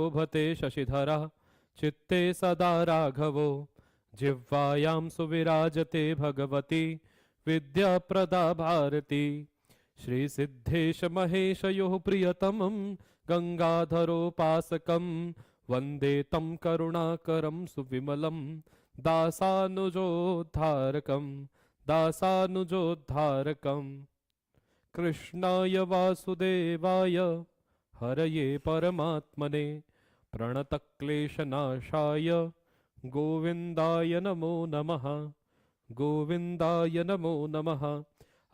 शोभते शशिधरः चित्ते सदा राघवो जिह्वायां सुविराजते भगवती विद्याप्रदा भारती। श्रीसिद्धेश महेशयोः प्रियतमं गंगाधरोपासकं वन्दे तं करुणाकरं सुविमलं दासानुजोद्धारकं दासानुजोद्धारकम्। कृष्णाय वासुदेवाय हरये परमात्मने प्रणतक्लेशनाशाय गोविंदाय नमो नमः। गोविंदाय नमो नमः।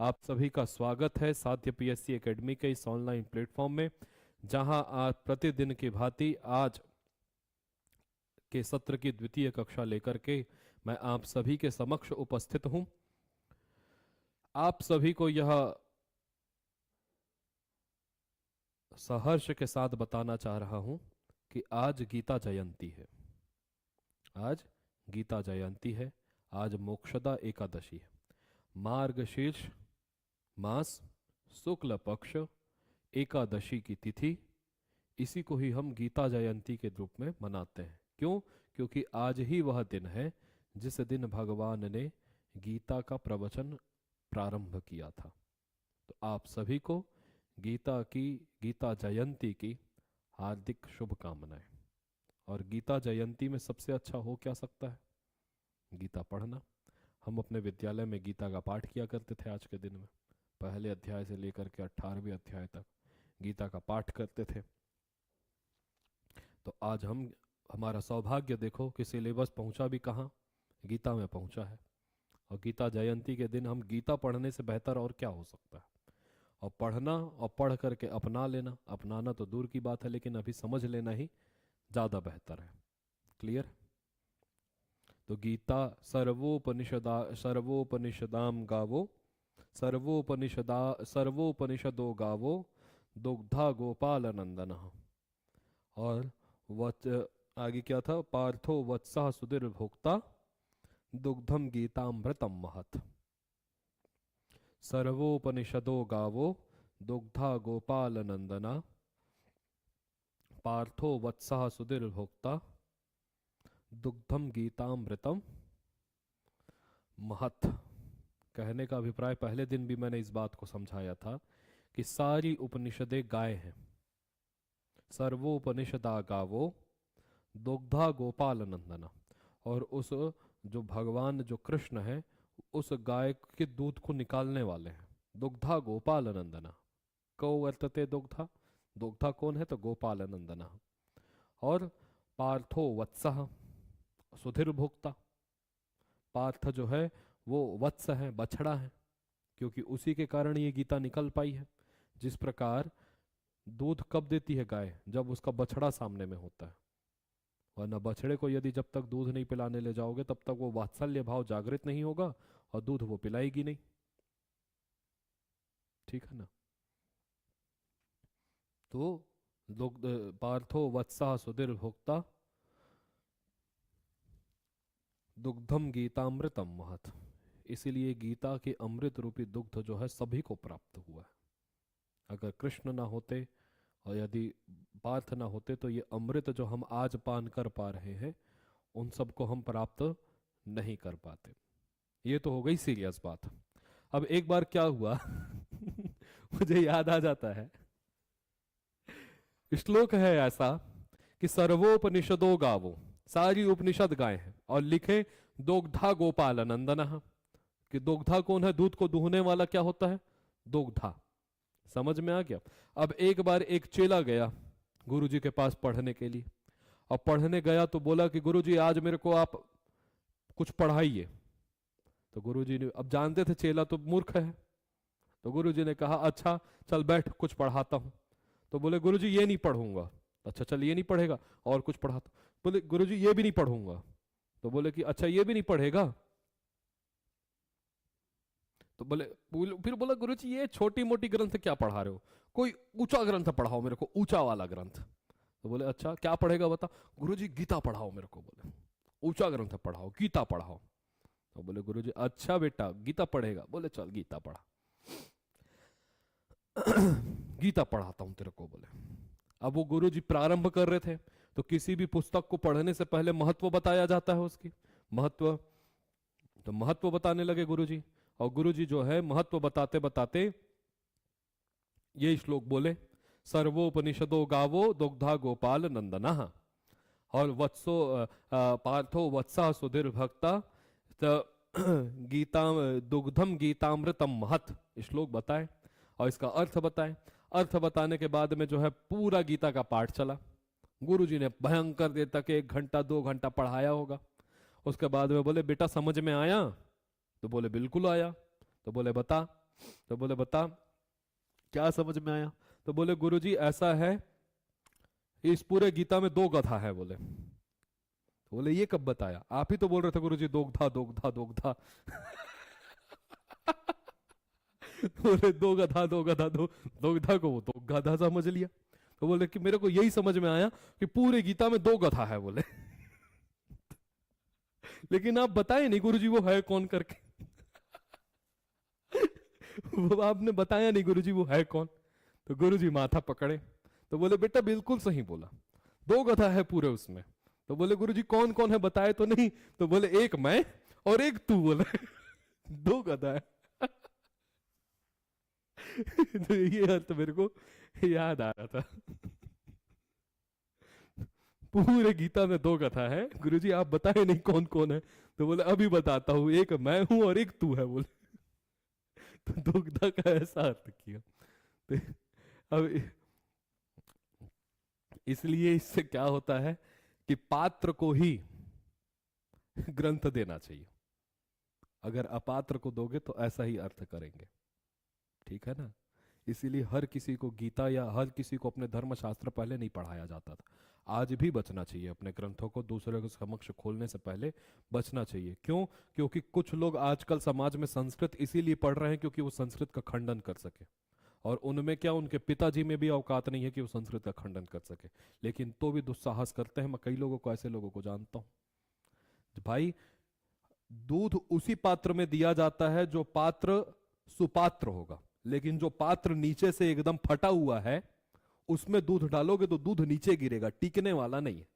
आप सभी का स्वागत है साध्य पीएससी एकेडमी के इस ऑनलाइन प्लेटफॉर्म में, जहां आज प्रतिदिन की भांति आज के सत्र की द्वितीय कक्षा लेकर के मैं आप सभी के समक्ष उपस्थित हूं। आप सभी को यह सहर्ष के साथ बताना चाह रहा हूं कि आज गीता जयंती है। आज गीता जयंती है। आज मोक्षदा एकादशी है। मार्गशीर्ष मास शुक्ल पक्ष एकादशी की तिथि, इसी को ही हम गीता जयंती के रूप में मनाते हैं। क्यों? क्योंकि आज ही वह दिन है जिस दिन भगवान ने गीता का प्रवचन प्रारंभ किया था। तो आप सभी को गीता जयंती की हार्दिक शुभकामनाएं। और गीता जयंती में सबसे अच्छा हो क्या सकता है? गीता पढ़ना। हम अपने विद्यालय में गीता का पाठ किया करते थे। आज के दिन में पहले अध्याय से लेकर के 18वें अध्याय तक गीता का पाठ करते थे। तो आज हमारा सौभाग्य देखो कि सिलेबस पहुंचा भी कहाँ? गीता में पहुंचा है। और गीता जयंती के दिन हम गीता पढ़ने से बेहतर और क्या हो सकता है? और पढ़ना और पढ़ करके अपना लेना, अपनाना तो दूर की बात है, लेकिन अभी समझ लेना ही ज़्यादा बेहतर है। क्लियर? तो गीता सर्वोपनिषदाम गावो सर्वोपनिषदो गावो दुग्धा गोपाल नंदन। और आगे क्या था? पार्थो वत्सः सुधीर भोक्ता दुग्धम गीतामृतम महत। सर्वोपनिषदो गावो दुग्धा गोपाल नंदना पार्थो वत्सः सुधीर भोक्ता दुग्धम गीतामृतम महत। कहने का अभिप्राय, पहले दिन भी मैंने इस बात को समझाया था कि सारी उपनिषदें गाय हैं। सर्वोपनिषदा गावो दुग्धा गोपाल नंदना। और उस जो भगवान जो कृष्ण है उस गाय के दूध को निकालने वाले हैं। दुग्धा गोपाल नंदना। कौ वर्तते दुग्धा। दुग्धा कौन है? तो गोपाल नंदना। और पार्थो वत्सः सुधीर भोक्ता। पार्थ जो है वो वत्स है, बछड़ा है, क्योंकि उसी के कारण ये गीता निकल पाई है। जिस प्रकार दूध कब देती है गाय? जब उसका बछड़ा सामने में होता है। वरना बछड़े को यदि जब तक दूध नहीं पिलाने ले जाओगे तब तक वो वात्सल्य भाव जागृत नहीं होगा और दूध वो पिलाएगी नहीं। ठीक है ना? तो पार्थो वत्सः सुधीर भोक्ता दुग्धम गीतामृतम महत। इसीलिए गीता के अमृत रूपी दुग्ध जो है सभी को प्राप्त हुआ है। अगर कृष्ण ना होते और यदि पार्थ ना होते तो ये अमृत जो हम आज पान कर पा रहे हैं उन सबको हम प्राप्त नहीं कर पाते। ये तो हो गई सीरियस बात। अब एक बार क्या हुआ मुझे याद आ जाता है, श्लोक है ऐसा कि सर्वोपनिषदो गावो, सारी उपनिषद गाय हैं, और लिखे दोग्धा गोपाल नंदन। कि दोग्धा कौन है? दूध को दूहने वाला क्या होता है? दोग्धा। समझ में आ गया? अब एक बार एक चेला गया गुरुजी के पास पढ़ने के लिए, और पढ़ने गया तो बोला कि गुरुजी आज मेरे को आप कुछ पढ़ाइए। तो गुरुजी ने, अब जानते थे चेला तो मूर्ख है, तो गुरुजी ने कहा अच्छा चल बैठ कुछ पढ़ाता हूं। तो बोले गुरुजी ये नहीं पढ़ूंगा। अच्छा चल ये नहीं पढ़ेगा, और कुछ पढ़ाता। बोले गुरुजी ये भी नहीं पढ़ूंगा। तो बोले कि अच्छा ये भी नहीं पढ़ेगा। तो बोले, फिर बोला गुरुजी ये छोटी मोटी ग्रंथ क्या पढ़ा रहे हो? कोई ऊंचा ग्रंथ पढ़ाओ मेरे को, ऊंचा वाला ग्रंथ। तो बोले अच्छा क्या पढ़ेगा बता? गुरुजी गीता पढ़ाओ मेरे को। बोले ऊंचा ग्रंथ पढ़ाओ, गीता पढ़ाओ। तो बोले गुरुजी अच्छा बेटा गीता पढ़ेगा। बोले चल गीता पढ़ा। गीता पढ़ाता हूं तेरे को। बोले अब वो गुरुजी प्रारंभ कर रहे थे, तो किसी भी पुस्तक को पढ़ने से पहले महत्व बताया जाता है उसकी, महत्व। तो महत्व बताने लगे गुरुजी, और गुरुजी जो है महत्व बताते बताते ये श्लोक बोले, सर्वोपनिषदो गावो दुग्धा गोपाल नंदना, और वत्सो पार्थो वत्सा सुधीर भक्ता, गीता दुग्धम गीतामृतम महत, श्लोक बताए और इसका अर्थ बताए। अर्थ बताने के बाद में जो है पूरा गीता का पाठ चला। गुरुजी ने भयंकर देर तक 1 घंटा 2 घंटा पढ़ाया होगा। उसके बाद में बोले, बेटा समझ में आया? तो बोले बिल्कुल आया। तो बोले बता। तो बोले बता क्या समझ में आया? तो बोले गुरुजी ऐसा है, इस पूरे गीता में 2 गधा है। बोले तो बोले ये कब बताया? आप ही तो बोल रहे थे गुरुजी दोगधा दोगधा दोगधा। बोले 2 गधा 2 गधा 2 दोगधा को वो 2 गधा समझ लिया। तो बोले कि मेरे को यही समझ में आया कि पूरे गीता में 2 गधा है। बोले लेकिन आप बताए नहीं गुरुजी वो है कौन करके। वो आपने बताया नहीं गुरुजी वो है कौन। तो गुरुजी माथा पकड़े। तो बोले बेटा बिल्कुल सही बोला, 2 गधा है पूरे उसमें। तो बोले गुरुजी कौन कौन है बताए तो नहीं? तो बोले एक मैं और एक तू। बोले 2 गधा है। तो ये अर्थ मेरे को याद आ रहा था। पूरे गीता में 2 कथा है, गुरुजी आप बताए नहीं कौन कौन है। तो बोले अभी बताता हूं, एक मैं हूं और एक तू है। बोले तो दुग्धा का ऐसा अर्थ किया। तो अब इसलिए इससे क्या होता है कि पात्र को ही ग्रंथ देना चाहिए। अगर अपात्र को दोगे तो ऐसा ही अर्थ करेंगे, ठीक है ना। इसीलिए हर किसी को गीता या हर किसी को अपने धर्मशास्त्र पहले नहीं पढ़ाया जाता था। आज भी बचना चाहिए, अपने ग्रंथों को दूसरे के समक्ष खोलने से पहले बचना चाहिए। क्यों? क्योंकि कुछ लोग आजकल समाज में संस्कृत इसीलिए पढ़ रहे हैं क्योंकि वो संस्कृत का खंडन कर सके, और उनमें क्या, उनके पिताजी में भी औकात नहीं है कि वो संस्कृत का खंडन कर सके, लेकिन तो भी दुस्साहस करते हैं। मैं कई लोगों को, ऐसे लोगों को जानता हूं। भाई दूध उसी पात्र में दिया जाता है जो पात्र सुपात्र होगा, लेकिन जो पात्र नीचे से एकदम फटा हुआ है उसमें दूध डालोगे तो दूध नीचे गिरेगा, टिकने वाला नहीं है।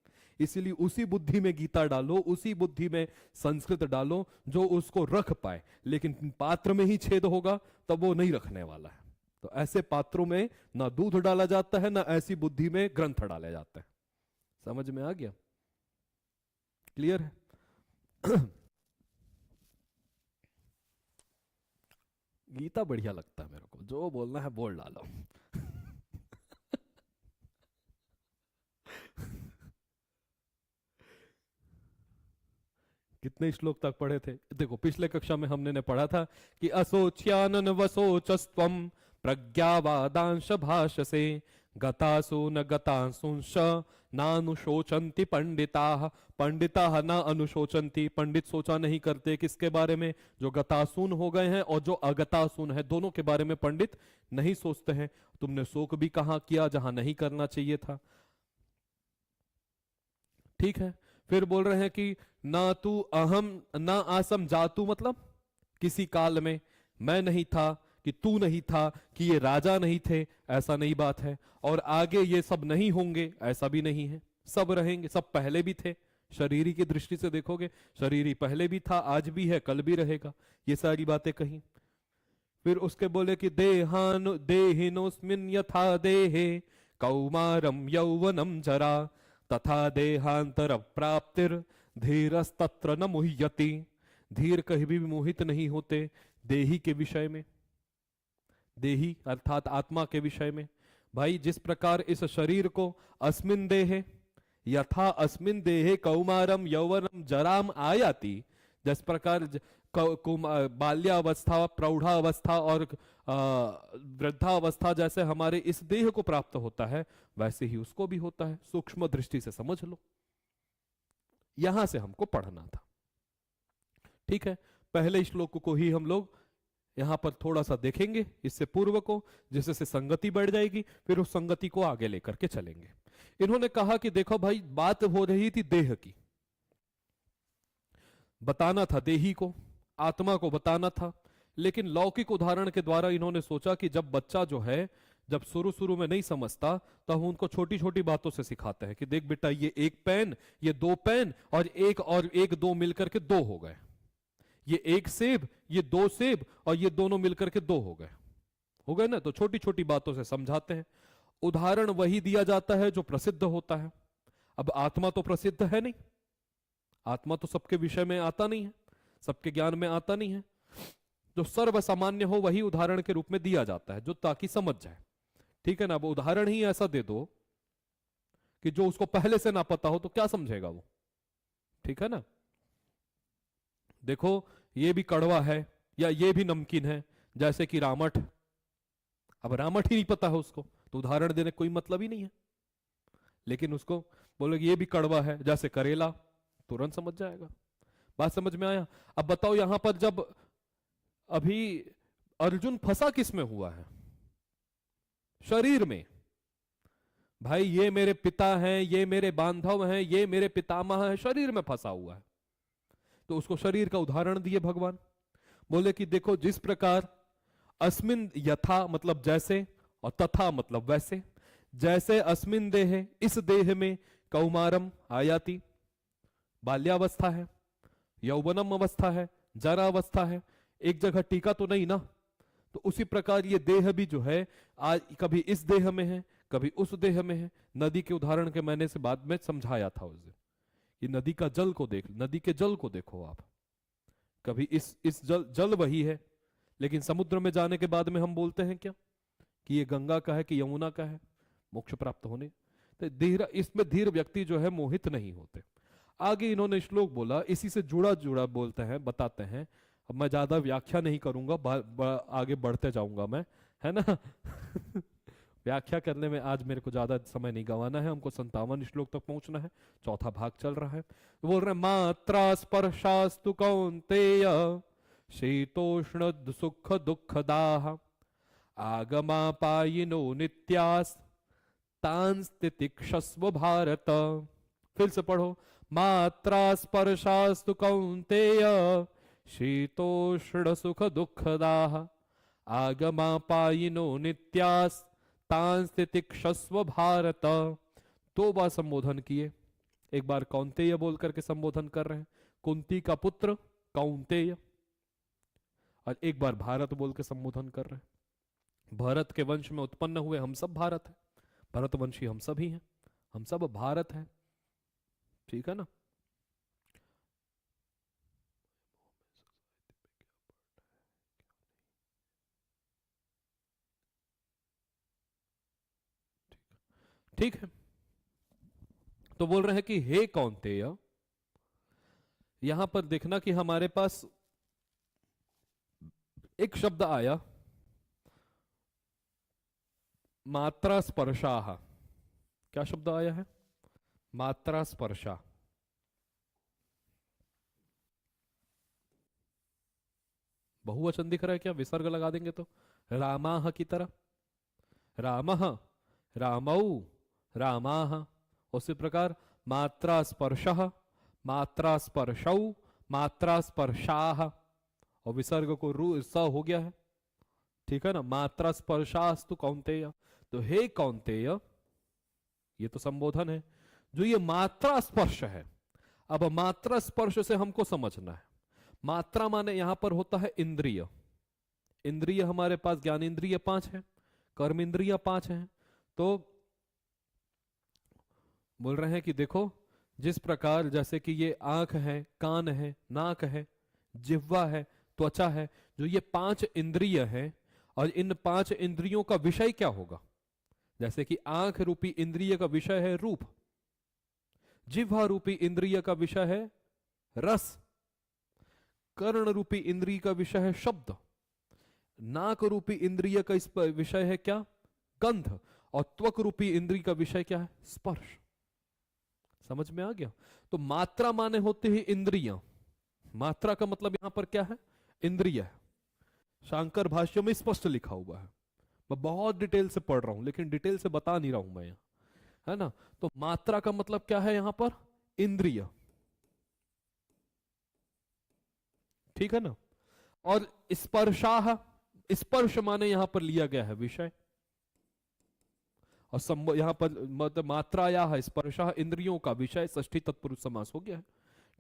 इसीलिए उसी बुद्धि में गीता डालो, उसी बुद्धि में संस्कृत डालो जो उसको रख पाए, लेकिन पात्र में ही छेद होगा तब वो नहीं रखने वाला है। तो ऐसे पात्रों में ना दूध डाला जाता है, ना ऐसी बुद्धि में ग्रंथ डाले जाते हैं। समझ में आ गया? क्लियर है? गीता बढ़िया लगता है मेरे को, जो बोलना है बोल डालो। कितने श्लोक तक पढ़े थे? देखो पिछले कक्षा में हमने पढ़ा था कि असोच्यानन वसोचस्त्वम प्रज्ञावादांश भाषसे गतासु न गतांसुंश नानुशोचंति पंडिताः। पंडिताः न अनुशोचंति, पंडित सोचा नहीं करते किसके बारे में? जो गतासून हो गए हैं और जो अगतासून है, दोनों के बारे में पंडित नहीं सोचते हैं। तुमने शोक भी कहां किया जहां नहीं करना चाहिए था, ठीक है। फिर बोल रहे हैं कि ना तू अहम ना आसम जातु, मतलब किसी काल में मैं नहीं था, कि तू नहीं था, कि ये राजा नहीं थे, ऐसा नहीं बात है। और आगे ये सब नहीं होंगे, ऐसा भी नहीं है। सब रहेंगे, सब पहले भी थे। शरीरी की दृष्टि से देखोगे, शरीरी पहले भी था, आज भी है, कल भी रहेगा। ये सारी बातें कही। फिर उसके बोले कि देहान देहिनोस्मिन यथा देहे कौमारम यौवनम जरा तथा देहांतर प्राप्तिर धीरस्तत्र न मुह्यति। धीर कहीं भी मोहित नहीं होते देही के विषय में, देही अर्थात आत्मा के विषय में। भाई जिस प्रकार इस शरीर को अस्मिन देहे यथा अस्मिन देहे कौमारम यौवनम जराम आयाति, जिस प्रकार बाल्यावस्था प्रौढ़ावस्था और वृद्धावस्था जैसे हमारे इस देह को प्राप्त होता है, वैसे ही उसको भी होता है। सूक्ष्म दृष्टि से समझ लो। यहां से हमको पढ़ना था, ठीक है। पहले श्लोक को ही हम लोग यहां पर थोड़ा सा देखेंगे, इससे पूर्व को, जिससे संगति बढ़ जाएगी, फिर उस संगति को आगे लेकर के चलेंगे। इन्होंने कहा कि देखो भाई, बात हो रही थी देह की, बताना था देही को, आत्मा को बताना था, लेकिन लौकिक उदाहरण के द्वारा इन्होंने सोचा कि जब बच्चा जो है, जब शुरू शुरू में नहीं समझता तो हम उनको छोटी छोटी बातों से सिखाते हैं कि देख बेटा, ये एक पेन, ये दो पेन, और एक दो मिलकर के दो हो गए। ये एक सेब, ये दो सेब, और ये दोनों मिलकर के दो हो गए ना। तो छोटी छोटी बातों से समझाते हैं। उदाहरण वही दिया जाता है जो प्रसिद्ध होता है। अब आत्मा तो प्रसिद्ध है नहीं, आत्मा तो सबके विषय में आता नहीं है, सबके ज्ञान में आता नहीं है। जो सर्वसामान्य हो वही उदाहरण के रूप में दिया जाता है, जो ताकि समझ जाए। ठीक है ना। अब उदाहरण ही ऐसा दे दो कि जो उसको पहले से ना पता हो तो क्या समझेगा वो। ठीक है ना। देखो, ये भी कड़वा है या ये भी नमकीन है, जैसे कि रामठ। अब रामठ ही नहीं पता है उसको, तो उदाहरण देने कोई मतलब ही नहीं है। लेकिन उसको बोलोगे ये भी कड़वा है, जैसे करेला, तुरंत समझ जाएगा। बात समझ में आया। अब बताओ, यहां पर जब अभी अर्जुन फंसा किस में हुआ है? शरीर में। भाई, ये मेरे पिता हैं, ये मेरे बांधव हैं, ये मेरे पितामह हैं, शरीर में फंसा हुआ है। तो उसको शरीर का उदाहरण दिए भगवान। बोले कि देखो, जिस प्रकार अस्मिन यथा मतलब जैसे, और तथा मतलब वैसे। जैसे अस्मिन देह, इस देह में, कौमारम आयाति, बाल्यावस्था है, यौवनम अवस्था है, जरा अवस्था है। एक जगह टीका तो नहीं ना। तो उसी प्रकार ये देह भी जो है, आज कभी इस देह में है, कभी उस देह में है। नदी के उदाहरण के मैंने से बाद में समझाया था उस दिन कि नदी का जल को देख, नदी के जल को देखो आप। कभी इस जल वही है, लेकिन समुद्र में जाने के बाद में हम बोलते हैं क्या कि ये गंगा का है कि यमुना का है, मोक्ष प्राप्त होने। तो धीर, इसमें धीर व्यक्ति जो है मोहित नहीं होते। आगे इन्होंने श्लोक बोला, इसी से जुड़ा जुड़ा बोलते हैं, बताते हैं। अब मैं ज्यादा व्याख्या नहीं करूंगा, आगे बढ़ते जाऊंगा मैं, है ना। व्याख्या करने में आज मेरे को ज्यादा समय नहीं गंवाना है, हमको 57 श्लोक तक पहुंचना है, चौथा भाग चल रहा है। तो बोल रहे हैं, मात्रा स्पर्शास्तु कौन्तेय शीतोष्ण सुख दुखदाः आगमापायिनो नित्यास् तांस तितिक्षस्व भारत। फिर से पढ़ो। मात्रा स्पर्शास्तु कौन्तेय शीतोष्ण सुख दुखदाः आगमापायिनो नित्यास् तांस तितिक्षस्व भारत। दो बार संबोधन किए। एक बार कौन्तेय बोल करके संबोधन कर रहे हैं, कुंती का पुत्र कौन्तेय, और एक बार भारत बोल के संबोधन कर रहे हैं। भरत के वंश में उत्पन्न हुए हम सब भारत है, भरतवंशी हम सब ही हैं, हम सब भारत हैं। ठीक है ना। ठीक है। तो बोल रहे हैं कि हे कौन्तेय, यहां पर देखना कि हमारे पास एक शब्द आया, मात्रा स्पर्शाः। क्या शब्द आया है? मात्रा स्पर्शा। बहुवचन दिख रहा है क्या? विसर्ग लगा देंगे तो रामाह की तरह, रामः, रामौ, रामाः। उसी प्रकार मात्रा स्पर्शः, मात्रा स्पर्शौ, मात्रा स्पर्शाः, और विसर्ग को रू स हो गया है। ठीक है ना। मात्रा स्पर्शास्तु कौन्तेय। तो हे कौन्तेय, ये तो संबोधन है। जो ये मात्रा स्पर्श है, अब मात्रा स्पर्श से हमको समझना है। मात्रा माने यहां पर होता है इंद्रिय। इंद्रिय हमारे पास ज्ञान इंद्रिय 5 है, कर्म इंद्रिय 5 है। तो बोल रहे हैं कि देखो, जिस प्रकार जैसे कि ये आंख है, कान है, नाक है, जिह्वा है, त्वचा है, जो ये 5 इंद्रिय है, और इन 5 इंद्रियों का विषय क्या होगा? जैसे कि आंख रूपी इंद्रिय का विषय है रूप, जिह्वा रूपी इंद्रिय का विषय है रस, कर्ण रूपी इंद्रिय का विषय है शब्द, नाक रूपी इंद्रिय का इस विषय है क्या? गंध, और त्वक रूपी इंद्रिय का विषय क्या है? स्पर्श। समझ में आ गया। तो मात्रा माने होते हैं इंद्रियां। मात्रा का मतलब यहां पर क्या है? इंद्रिय है। शांकर भाष्य में स्पष्ट लिखा हुआ है। मैं बहुत डिटेल से पढ़ रहा हूं, लेकिन डिटेल से बता नहीं रहा हूं मैं यहां, है ना। तो मात्रा का मतलब क्या है यहां पर? इंद्रिय। ठीक है ना। और स्पर्शाह, स्पर्श माने यहां पर लिया गया है विषय। और यहाँ पर मात्रायाः स्पर्शः इंद्रियों का विषय, षष्ठी तत्पुरुष समास हो गया है,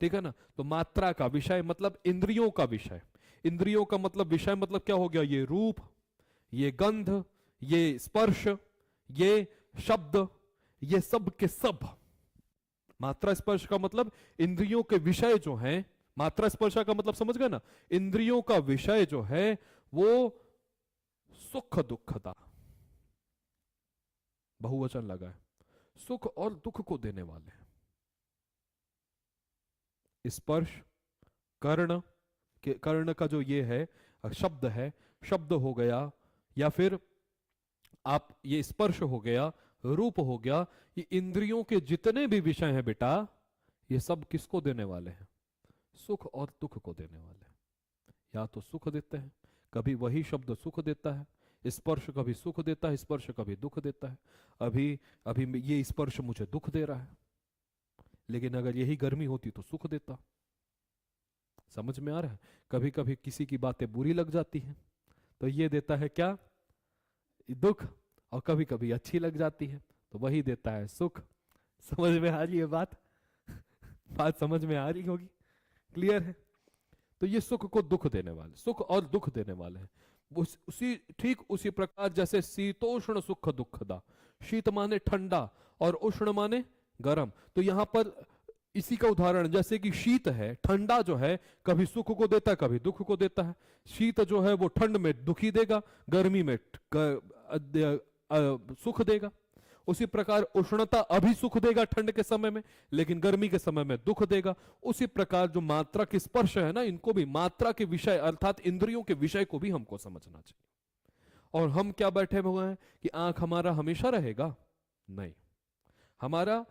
ठीक है ना। तो मात्रा का विषय मतलब इंद्रियों का विषय, इंद्रियों का मतलब विषय मतलब क्या हो गया, ये रूप, ये गंध, ये स्पर्श, ये शब्द, ये सब के सब। मात्रा स्पर्श का मतलब इंद्रियों के विषय जो हैं, मात्रा स्पर्श का मतलब समझ गए ना, इंद्रियों का विषय जो है वो सुख दुखता, बहुवचन लगा है, सुख और दुख को देने वाले हैं। स्पर्श कर्ण के, कर्ण का जो ये है शब्द है, शब्द हो गया, या फिर आप ये स्पर्श हो गया, रूप हो गया, ये इंद्रियों के जितने भी विषय हैं बेटा, ये सब किसको देने वाले हैं, सुख और दुख को देने वाले हैं। या तो सुख देते हैं, कभी वही शब्द सुख देता है, स्पर्श कभी सुख देता है, स्पर्श कभी दुख देता है। अभी अभी ये स्पर्श मुझे दुख दे रहा है, लेकिन अगर यही गर्मी होती तो सुख देता। समझ में आ रहा है। कभी कभी किसी की बातें बुरी लग जाती हैं तो ये देता है क्या, दुख, और कभी कभी अच्छी लग जाती है तो वही देता है सुख। समझ में आ रही है बात? बात समझ में आ रही होगी, क्लियर है। तो ये सुख को दुख देने वाले, सुख और दुख देने वाले हैं। उसी ठीक उसी प्रकार जैसे शीतोष्ण सुख दुखदा, शीत माने ठंडा और उष्ण माने गर्म। तो यहां पर इसी का उदाहरण, जैसे कि शीत है, ठंडा जो है कभी सुख को देता है कभी दुख को देता है। शीत जो है वो ठंड में दुखी देगा, गर्मी में सुख देगा। उसी प्रकार उष्णता अभी सुख देगा ठंड के समय में, लेकिन गर्मी के समय में दुख देगा। उसी प्रकार जो मात्रा के स्पर्श है ना, इनको भी मात्रा के विषय अर्थात इंद्रियों के विषय को भी हमको समझना चाहिए। और हम क्या बैठे हुए हैं कि आंख हमारा हमेशा रहेगा, नहीं। हमारा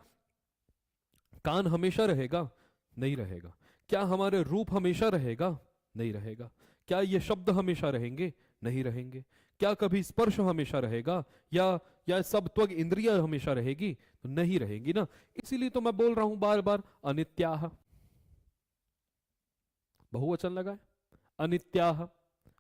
कान हमेशा रहेगा, नहीं रहेगा। क्या हमारे रूप हमेशा रहेगा, नहीं रहेगा। क्या ये शब्द हमेशा रहेंगे, नहीं रहेंगे। क्या कभी स्पर्श हमेशा रहेगा, या सब त्वग इंद्रिय हमेशा रहेगी, तो नहीं रहेंगी ना। इसीलिए तो मैं बोल रहा हूं बार बार अनित्याह, बहुवचन लगा है, अनित्याह।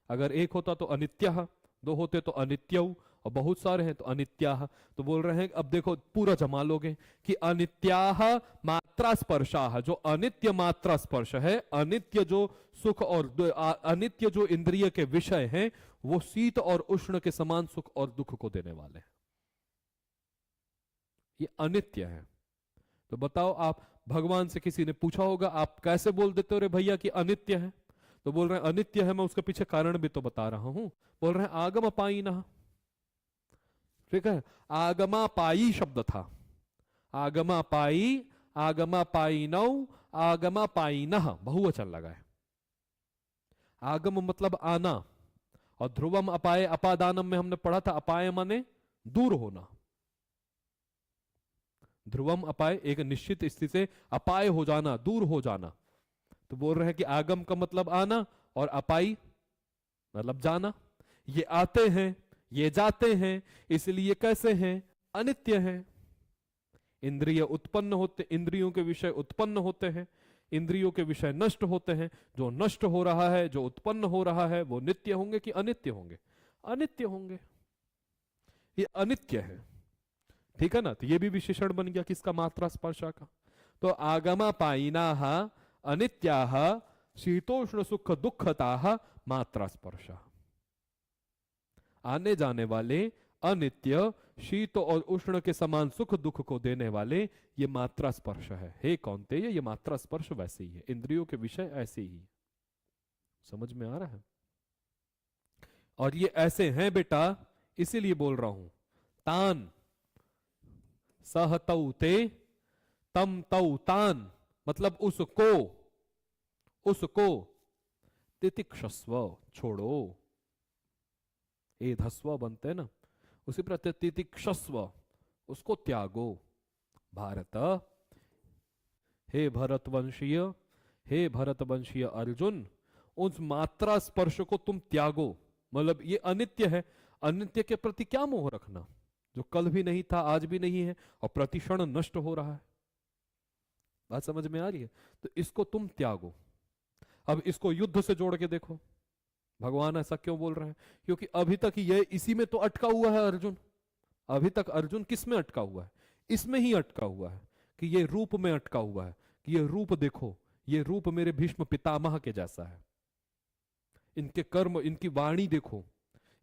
अगर एक होता तो अनित्यः, दो होते तो अनित्यौ, और बहुत सारे हैं तो अनित्याह। तो बोल रहे हैं, अब देखो पूरा जमा लोगे कि अनित्याह मात्रा स्पर्शाह, जो अनित्य मात्रा स्पर्श है, अनित्य जो सुख और अनित्य जो इंद्रिय के विषय हैं, वो शीत और उष्ण के समान सुख और दुख को देने वाले हैं। ये अनित्य है। तो बताओ, आप भगवान से किसी ने पूछा होगा, आप कैसे बोल देते हो रे भैया कि अनित्य है? तो बोल रहे हैं अनित्य है, मैं उसके पीछे कारण भी तो बता रहा हूं। बोल रहे हैं आगम पायिनः, ठीक है। आगमा पाई शब्द था, आगमा पाई, आगमा पायिनौ, आगमा पायिनः, बहुवचन लगा है। आगम मतलब आना, और ध्रुवम अपाय अपादानम में हमने पढ़ा था, अपाय माने दूर होना। ध्रुवम अपाय, एक निश्चित स्थिति से अपाय हो जाना, दूर हो जाना। तो बोल रहे हैं कि आगम का मतलब आना, और अपाई मतलब जाना। ये आते हैं, ये जाते हैं, इसलिए कैसे हैं, अनित्य हैं। इंद्रिय उत्पन्न होते, इंद्रियों के विषय उत्पन्न होते हैं, इंद्रियों के विषय नष्ट होते हैं। जो नष्ट हो रहा है, जो उत्पन्न हो रहा है, वो नित्य होंगे कि अनित्य होंगे? अनित्य होंगे। ये अनित्य है, ठीक है ना। तो ये भी विशेषण बन गया किसका, मात्रा स्पर्शा का। तो आगमा पायिनाः अनित्याः शीतोष्ण सुख दुखताः मात्रा स्पर्शा, आने जाने वाले अनित्य शीत और उष्ण के समान सुख दुख को देने वाले, ये मात्रा स्पर्श है। हे कौन्तेय, ये मात्रा स्पर्श वैसे ही है, इंद्रियों के विषय ऐसे ही। समझ में आ रहा है? और ये ऐसे हैं बेटा, इसीलिए बोल रहा हूं, तान सह तौ ते तम तौ तान, मतलब उसको, उसको तितिक्षस्व, छोड़ो। एधस्व बनते हैं ना, उसी प्रत्यय तितिक्षस्व, उसको त्यागो। भारत, हे भरतवंशीय, हे भरतवंशीय अर्जुन, उस मात्रा स्पर्श को तुम त्यागो। मतलब ये अनित्य है, अनित्य के प्रति क्या मोह रखना, जो कल भी नहीं था, आज भी नहीं है, और प्रतिक्षण नष्ट हो रहा है। बात समझ में आ रही है? तो इसको तुम त्यागो। अब इसको युद्ध से जोड़ के देखो, भगवान ऐसा क्यों बोल रहे हैं? क्योंकि अभी तक ये इसी में तो अटका हुआ है अर्जुन। अभी तक अर्जुन किस में अटका हुआ है? इसमें ही अटका हुआ है कि ये रूप में अटका हुआ है कि ये रूप देखो, ये रूप मेरे भीष्म पितामह के जैसा है, इनके कर्म, इनकी वाणी देखो,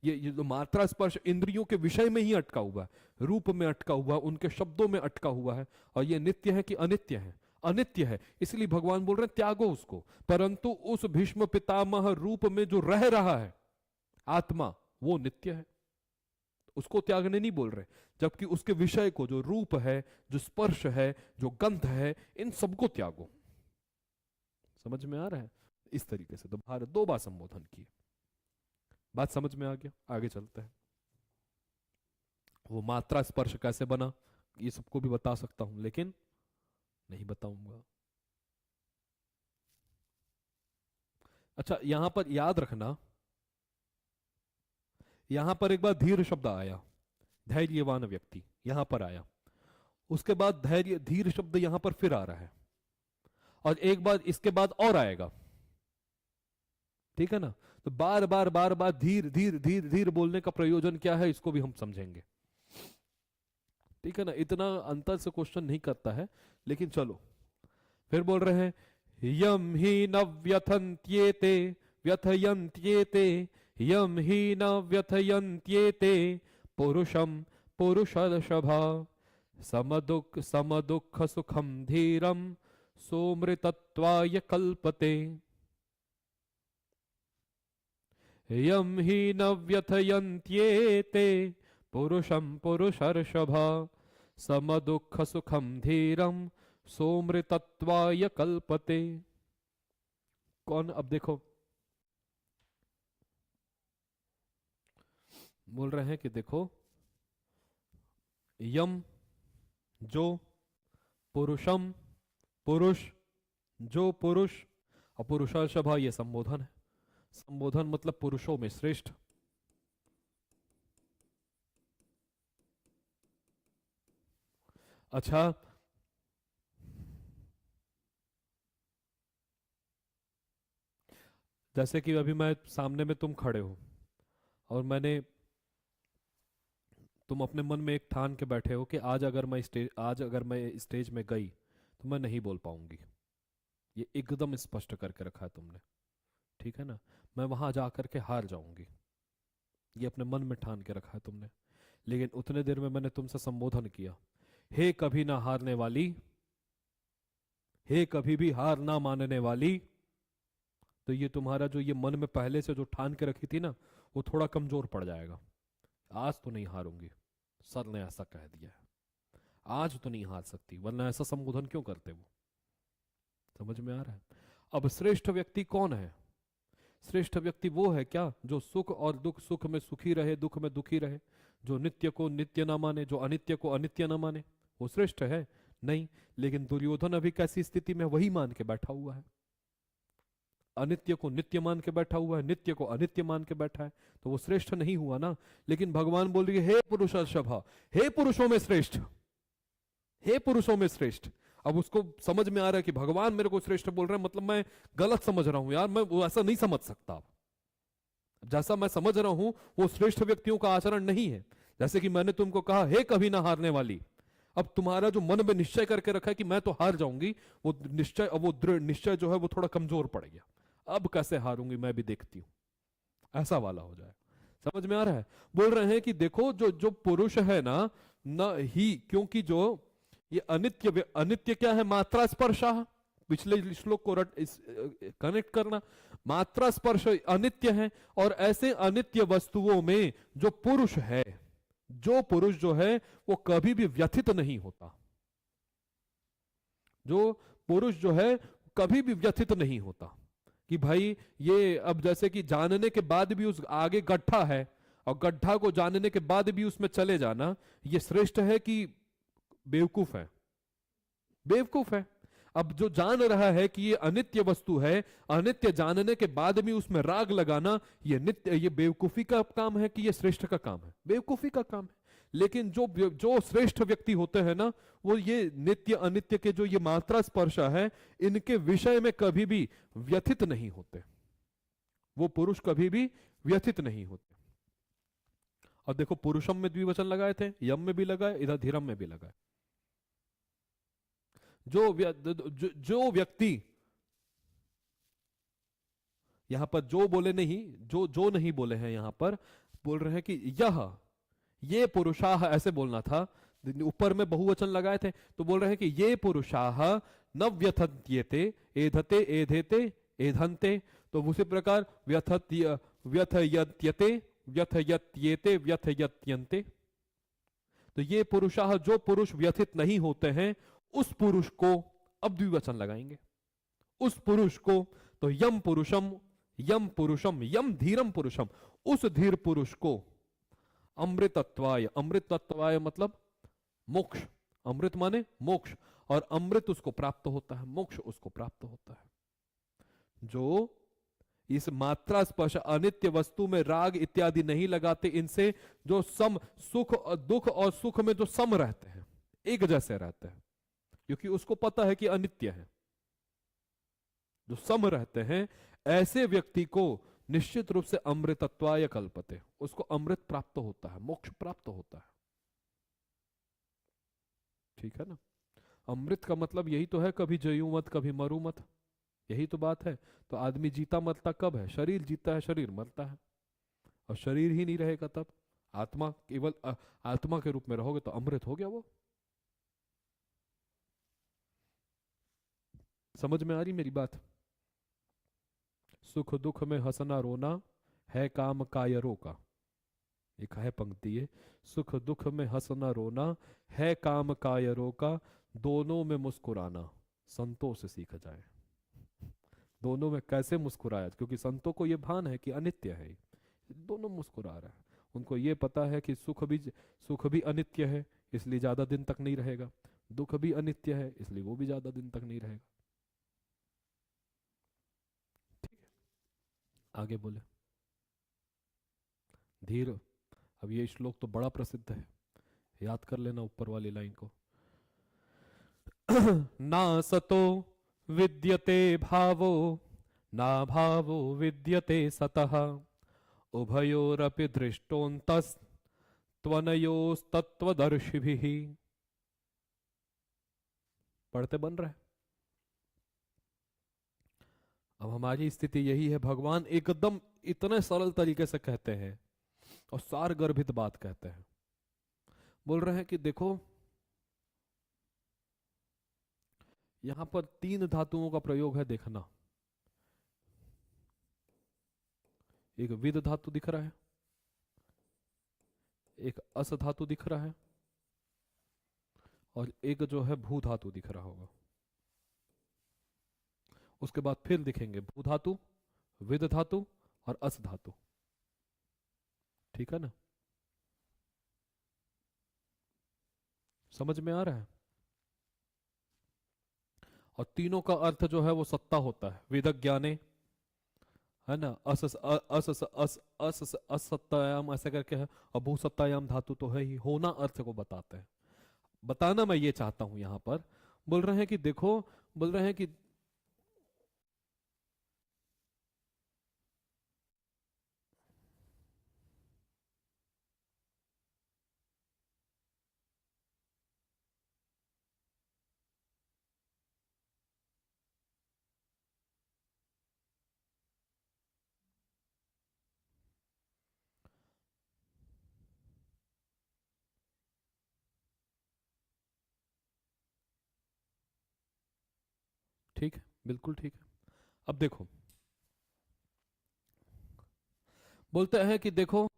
ये जो मात्रा स्पर्श इंद्रियों के विषय में ही अटका हुआ है, रूप में अटका हुआ है, उनके शब्दों में अटका हुआ है। और ये नित्य है कि अनित्य है? अनित्य है। इसलिए भगवान बोल रहे हैं त्यागो उसको। परंतु उस भीष्म पितामह रूप में जो रह रहा है आत्मा, वो नित्य है, उसको त्यागने नहीं बोल रहे। जबकि उसके विषय को, जो रूप है, जो स्पर्श है, जो गंध है, इन सबको त्यागो। समझ में आ रहा है? इस तरीके से तो दो बार संबोधन किए। बात समझ में आ गया? आगे चलते हैं। वो मात्रा स्पर्श कैसे बना ये सबको भी बता सकता हूं, लेकिन नहीं बताऊंगा। अच्छा, यहां पर याद रखना, यहां पर एक बार धीर शब्द आया, धैर्यवान व्यक्ति यहां पर आया, उसके बाद धैर्य धीर शब्द यहां पर फिर आ रहा है, और एक बार इसके बाद और आएगा। ठीक है ना? तो बार बार बार बार धीर धीर धीर धीर बोलने का प्रयोजन क्या है, इसको भी हम समझेंगे। ठीक है ना? इतना अंतर से क्वेश्चन नहीं करता है, लेकिन चलो फिर बोल रहे हैं, यम ही न व्यथन्त्येते व्यथयन्त्येते, यम ही न व्यथयन्त्येते पुरुषम पुरुषर्षभा, समदुख सुखम धीरम सोमृतत्वाय कल्पते। यम ही न व्यथयन्त्येते पुरुषम पुरुषर्षभा, समदुख सुखम धीरम सोमृतत्वाय कल्पते। कौन? अब देखो बोल रहे हैं कि देखो, यम जो, पुरुषम पुरुष, जो पुरुष, और पुरुषर्षभा ये संबोधन है। संबोधन मतलब पुरुषों में श्रेष्ठ। अच्छा, जैसे कि अभी मैं सामने में तुम खड़े हो, और मैंने, तुम अपने मन में एक ठान के बैठे हो कि आज अगर मैं स्टेज में गई तो मैं नहीं बोल पाऊंगी। ये एकदम स्पष्ट करके रखा है तुमने। ठीक है ना? मैं वहां जा करके हार जाऊंगी, ये अपने मन में ठान के रखा है तुमने। लेकिन उतने देर में मैंने तुमसे संबोधन किया, हे कभी ना हारने वाली, हे कभी भी हार ना मानने वाली। तो ये तुम्हारा जो ये मन में पहले से जो ठान के रखी थी ना, वो थोड़ा कमजोर पड़ जाएगा। आज तो नहीं हारूंगी, सर ने ऐसा कह दिया है, आज तो नहीं हार सकती, वरना ऐसा संबोधन क्यों करते वो? समझ में आ रहा है? अब श्रेष्ठ व्यक्ति कौन है? श्रेष्ठ व्यक्ति वो है क्या जो सुख और दुख, सुख में सुखी रहे, दुख में दुखी रहे, जो नित्य को नित्य ना माने, जो अनित्य को अनित्य ना माने, वो श्रेष्ठ है? नहीं। लेकिन दुर्योधन अभी कैसी स्थिति में वही मान के बैठा हुआ है, अनित्य को नित्य मान के बैठा हुआ है, नित्य को अनित्य मान के बैठा है, तो वो श्रेष्ठ नहीं हुआ ना। लेकिन भगवान बोल रही है, हे पुरुषर्षभा, हे पुरुषों में श्रेष्ठ, हे पुरुषों में श्रेष्ठ। अब उसको समझ में आ रहा है कि भगवान मेरे को श्रेष्ठ बोल रहे हैं, मतलब मैं गलत समझ रहा हूं यार, मैं वो ऐसा नहीं समझ सकता। जैसा मैं समझ रहा हूं वो श्रेष्ठ व्यक्तियों का आचरण नहीं है। जैसे कि मैंने तुमको कहा, हे कभी ना हारने वाली, अब तुम्हारा जो मन में निश्चय करके रखा है कि मैं तो हार जाऊंगी, वो निश्चय, वो दृढ़ निश्चय जो है वो थोड़ा कमजोर पड़ गया। अब कैसे हारूंगी, मैं भी देखती हूं, ऐसा वाला हो जाए। समझ में आ रहा है? बोल रहे हैं कि देखो, जो जो पुरुष है ना, न ही, क्योंकि जो ये अनित्य, अनित्य क्या है? मात्रा स्पर्श। पिछले श्लोक को कनेक्ट करना, मात्रा स्पर्श अनित्य है। और ऐसे अनित्य वस्तुओं में जो पुरुष है, जो पुरुष जो है वो कभी भी व्यथित नहीं होता। जो पुरुष जो है कभी भी व्यथित नहीं होता कि भाई ये, अब जैसे कि जानने के बाद भी उस आगे गड्ढा है, और गड्ढा को जानने के बाद भी उसमें चले जाना, ये श्रेष्ठ है कि बेवकूफ है? बेवकूफ है। अब जो जान रहा है कि ये अनित्य वस्तु है, अनित्य जानने के बाद भी उसमें राग लगाना, ये नित्य, ये बेवकूफी का काम है कि ये श्रेष्ठ का काम है? बेवकूफी का काम है। लेकिन जो जो श्रेष्ठ व्यक्ति होते हैं ना, वो ये नित्य अनित्य के जो ये मात्रा स्पर्श है, इनके विषय में कभी भी व्यथित नहीं होते। वो पुरुष कभी भी व्यथित नहीं होते। और देखो पुरुषम में द्विवचन लगाए थे, यम में भी लगाए, इधर धीरम में भी लगाए। जो व्यक्ति यहां पर जो बोले नहीं, जो नहीं बोले हैं, यहां पर बोल रहे हैं कि ये पुरुषाह ऐसे बोलना था, ऊपर में बहुवचन लगाए थे तो बोल रहे हैं कि ये पुरुषाह न व्यथत्येते एधते एधेते एधन्ते। तो उसी प्रकार व्यथयत्यते व्यथयत्येते व्यथयत्यन्ते। तो ये पुरुषाह, जो पुरुष व्यथित नहीं होते हैं, उस पुरुष को अब द्विवचन लगाएंगे, उस पुरुष को। तो यम पुरुषम, यम पुरुषम, यम धीरम पुरुषम, उस धीर पुरुष को अमृतत्वाय, अमृतत्वाय मतलब मोक्ष, अमृत माने मोक्ष, और अमृत उसको प्राप्त होता है, मोक्ष उसको प्राप्त होता है। जो इस मात्रा स्पर्श अनित्य वस्तु में राग इत्यादि नहीं लगाते, इनसे जो सम सुख और दुख और सुख में जो सम रहते हैं, एक जैसे रहते हैं, क्योंकि उसको पता है कि अनित्य है, जो सम रहते हैं, ऐसे व्यक्ति को निश्चित रूप से अमृतत्वाय कल्पते, उसको अमृत प्राप्त होता है, मोक्ष प्राप्त होता है। ठीक है ना। अमृत का मतलब यही तो है, कभी जयू मत कभी मरू मत, यही तो बात है। तो आदमी जीता मरता कब है? शरीर जीता है, शरीर मरता है, और शरीर ही नहीं रहेगा तब आत्मा, केवल आत्मा के रूप में रहोगे तो अमृत हो गया वो। समझ में आ रही मेरी बात? सुख दुख में हंसना रोना है काम कायरों का, एक है पंक्ति है, सुख दुख में हंसना रोना है काम कायरों का, दोनों में मुस्कुराना संतों से सीख जाए। दोनों में कैसे मुस्कुराया? क्योंकि संतों को यह भान है कि अनित्य है, दोनों मुस्कुरा रहा है। उनको ये पता है कि सुख भी अनित्य है, इसलिए ज्यादा दिन तक नहीं रहेगा, दुख भी अनित्य है, इसलिए वो भी ज्यादा दिन तक नहीं रहेगा। ठीक है, आगे बोले धीर। अब ये श्लोक तो बड़ा प्रसिद्ध है, याद कर लेना ऊपर वाली लाइन को। ना सतो विद्यते भावो ना भावो विद्यते सतः, उभयोरपि दृष्टोन्तस् त्वनयोस्तत्त्वदर्शिभिः। पढ़ते बन रहा है। अब हमारी स्थिति यही है, भगवान एकदम इतने सरल तरीके से कहते हैं और सार गर्भित बात कहते हैं। बोल रहे हैं कि देखो यहां पर 3 धातुओं का प्रयोग है, देखना। एक विद धातु दिख रहा है, एक अस धातु दिख रहा है, और एक जो है भू धातु दिख रहा होगा। उसके बाद फिर दिखेंगे भू धातु, विद धातु और अस धातु। ठीक है ना, समझ में आ रहा है? और तीनों का अर्थ जो है वो सत्ता होता है, विदज्ञाने, है ना, असत्तायाम ऐसे करके है, और भूसत्तायाम धातु तो है ही, होना अर्थ को बताते हैं। बताना मैं ये चाहता हूं यहां पर, बोल रहे हैं कि देखो, बोल रहे हैं कि ठीक है, बिल्कुल ठीक है। अब देखो बोलते हैं कि देखो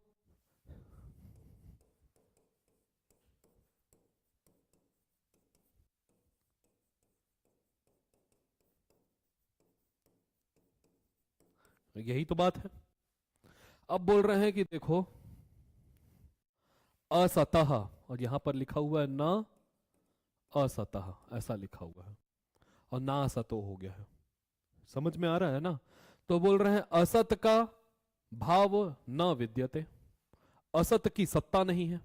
यही तो बात है। अब बोल रहे हैं कि देखो असतः, और यहां पर लिखा हुआ है ना असतः, ऐसा लिखा हुआ है, और ना असतो हो गया है। समझ में आ रहा है ना? तो बोल रहे हैं असत का भाव न विद्यते, असत की सत्ता नहीं है,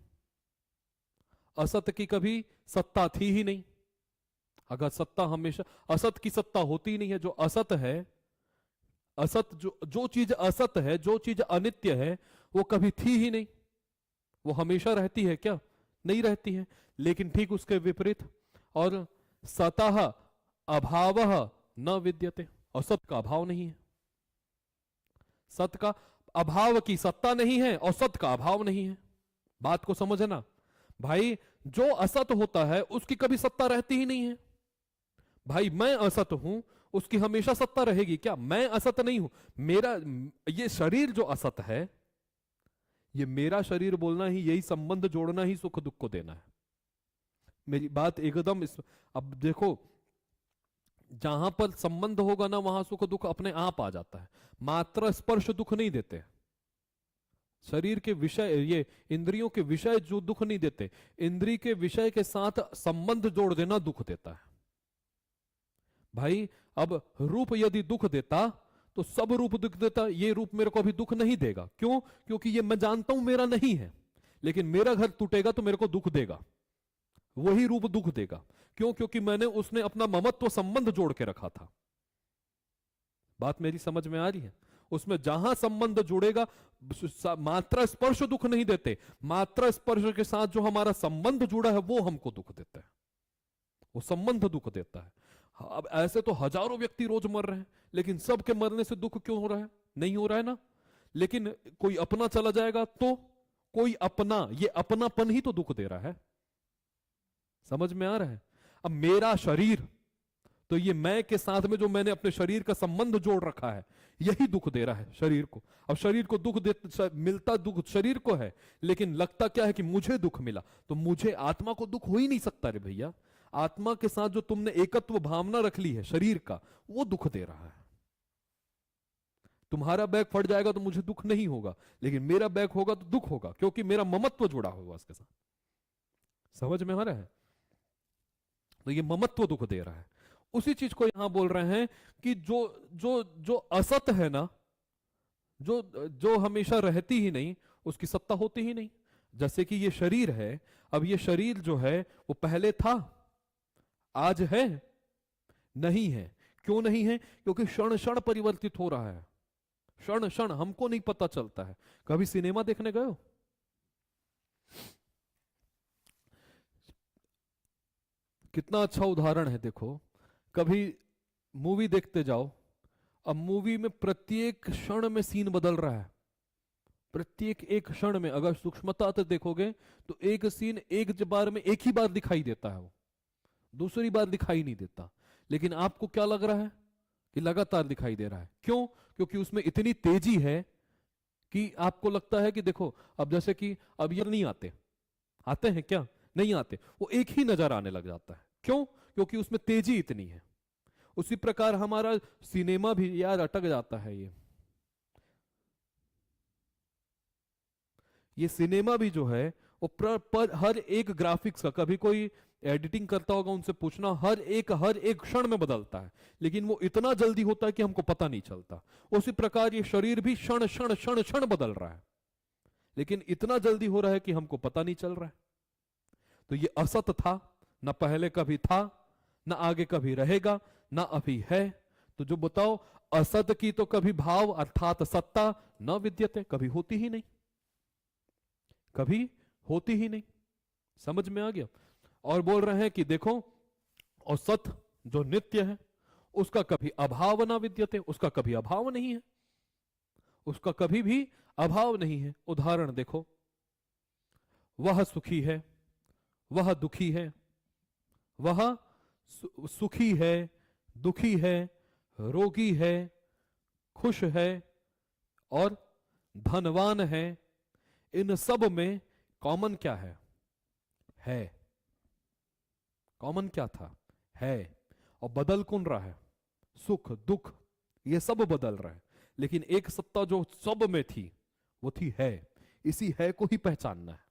असत की कभी सत्ता थी ही नहीं। अगर सत्ता हमेशा, असत की सत्ता होती ही नहीं है। जो असत है, असत जो चीज असत है, जो चीज अनित्य है, वो कभी थी ही नहीं। वो हमेशा रहती है क्या? नहीं रहती है। लेकिन ठीक उसके विपरीत, और सतः अभावः न विद्यते, और सत का अभाव नहीं है। सत का अभाव की सत्ता नहीं है और सत का अभाव नहीं है। बात को समझना भाई, जो असत होता है उसकी कभी सत्ता रहती ही नहीं है। भाई मैं असत हूं, उसकी हमेशा सत्ता रहेगी क्या? मैं असत नहीं हूं। मेरा ये शरीर जो असत है, ये मेरा शरीर बोलना ही, यही संबंध जोड़ना ही सुख दुख को देना है। मेरी बात एकदम अब देखो, जहां पर संबंध होगा ना वहां सुख दुख अपने आप आ जाता है। मात्र स्पर्श दुख नहीं देते, शरीर के विषय, ये इंद्रियों के विषय जो दुख नहीं देते, इंद्रिय के विषय के साथ संबंध जोड़ देना दुख देता है। भाई अब रूप यदि दुख देता तो सब रूप दुख देता, ये रूप मेरे को अभी दुख नहीं देगा। क्यों? क्योंकि ये मैं जानता हूं मेरा नहीं है, लेकिन मेरा घर टूटेगा तो मेरे को दुख देगा, वही रूप दुख देगा। क्यों? क्योंकि मैंने उसने अपना ममत्व संबंध जोड़ के रखा था। बात मेरी समझ में आ रही है? उसमें जहां संबंध जुड़ेगा, मात्रा स्पर्श दुख नहीं देते, मात्रा स्पर्श के साथ जो हमारा संबंध जुड़ा है वो हमको दुख देता है, वो संबंध दुख देता है। अब ऐसे तो हजारों व्यक्ति रोज मर रहे हैं, लेकिन सबके मरने से दुख क्यों हो रहा है? नहीं हो रहा है ना। लेकिन कोई अपना चला जाएगा तो, कोई अपना, ये अपनापन ही तो दुख दे रहा है। समझ में आ रहा है? अब मेरा शरीर, तो ये मैं के साथ में जो मैंने अपने शरीर का संबंध जोड़ रखा है, यही दुख दे रहा है शरीर को। अब शरीर को दुख मिलता दुख शरीर को है, लेकिन लगता क्या है कि मुझे दुख मिला, तो मुझे आत्मा को दुख हो ही नहीं सकता रे भैया। आत्मा के साथ जो तुमने एकत्व भावना रख ली है शरीर का, वो दुख दे रहा है। तुम्हारा बैग फट जाएगा तो मुझे दुख नहीं होगा, लेकिन मेरा बैग होगा तो दुख होगा, क्योंकि मेरा ममत्व जुड़ा होगा उसके साथ। समझ में आ रहा है? तो ये ममत्व दुख दे रहा है। उसी चीज को यहां बोल रहे हैं कि जो जो जो असत है ना, जो जो हमेशा रहती ही नहीं, उसकी सत्ता होती ही नहीं। जैसे कि ये शरीर है, अब ये शरीर जो है वो पहले था, आज है? नहीं है। क्यों नहीं है? क्योंकि क्षण क्षण परिवर्तित हो रहा है, क्षण क्षण, हमको नहीं पता चलता है। कभी सिनेमा देखने गए हो? कितना अच्छा उदाहरण है, देखो कभी मूवी देखते जाओ, अब मूवी में प्रत्येक क्षण में सीन बदल रहा है, प्रत्येक एक क्षण में अगर सूक्ष्मता से देखोगे तो एक सीन एक बार में एक ही बार दिखाई देता है, वो दूसरी बार दिखाई नहीं देता। लेकिन आपको क्या लग रहा है कि लगातार दिखाई दे रहा है। क्यों? क्योंकि उसमें इतनी तेजी है कि आपको लगता है कि देखो, अब जैसे कि अब ये नहीं आते, आते हैं क्या? नहीं आते, वो एक ही नजर आने लग जाता है। क्यों? क्योंकि उसमें तेजी इतनी है। उसी प्रकार हमारा सिनेमा भी यार अटक जाता है। ये सिनेमा भी जो है वो पर हर एक ग्राफिक्स का, कभी कोई एडिटिंग करता होगा उनसे पूछना, हर एक क्षण में बदलता है, लेकिन वो इतना जल्दी होता है कि हमको पता नहीं चलता। उसी प्रकार ये शरीर भी क्षण क्षण क्षण क्षण बदल रहा है, लेकिन इतना जल्दी हो रहा है कि हमको पता नहीं चल रहा है। तो ये असत था, ना पहले कभी था, ना आगे कभी रहेगा, ना अभी है। तो जो बताओ, असत की तो कभी भाव अर्थात सत्ता न विद्यते, कभी होती ही नहीं, कभी होती ही नहीं। समझ में आ गया? और बोल रहे हैं कि देखो, और सत जो नित्य है उसका कभी अभाव ना विद्यते, उसका कभी अभाव नहीं है, उसका कभी भी अभाव नहीं है। उदाहरण देखो, वह सुखी है, वह दुखी है, वह सुखी है, दुखी है, रोगी है, खुश है और धनवान है। इन सब में कॉमन क्या है? है। कॉमन क्या था? है। और बदल कौन रहा है? सुख दुख, ये सब बदल रहा है, लेकिन एक सत्ता जो सब में थी वो थी है। इसी है को ही पहचानना है।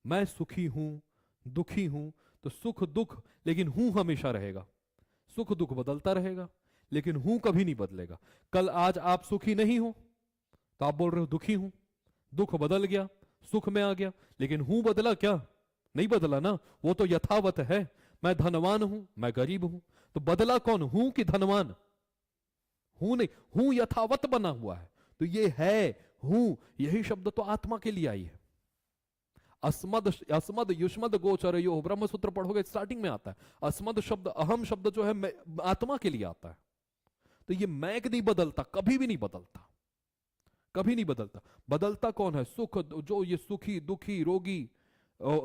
मैं सुखी हूं, दुखी हूं, तो सुख दुख, लेकिन हूं हमेशा रहेगा। सुख दुख बदलता रहेगा, लेकिन हूं कभी नहीं बदलेगा। कल आज आप सुखी नहीं हो तो आप बोल रहे हो दुखी हूं, दुख बदल गया, सुख में आ गया, लेकिन हूं बदला क्या? नहीं बदला ना, वो तो यथावत है। मैं धनवान हूं, मैं गरीब हूं, तो बदला कौन? हूं कि धनवान? हूं नहीं, हूं यथावत बना हुआ है। तो ये है, हूं, यही शब्द तो आत्मा के लिए आई है। अस्मद अस्मद युष्मद गोचरयो, ब्रह्म सूत्र पढ़ोगे स्टार्टिंग में आता है। अस्मद शब्द, अहम शब्द जो है आत्मा के लिए आता है। तो ये मैं नहीं बदलता, कभी भी नहीं बदलता, कभी नहीं बदलता। बदलता कौन है? सुख, जो ये सुखी दुखी रोगी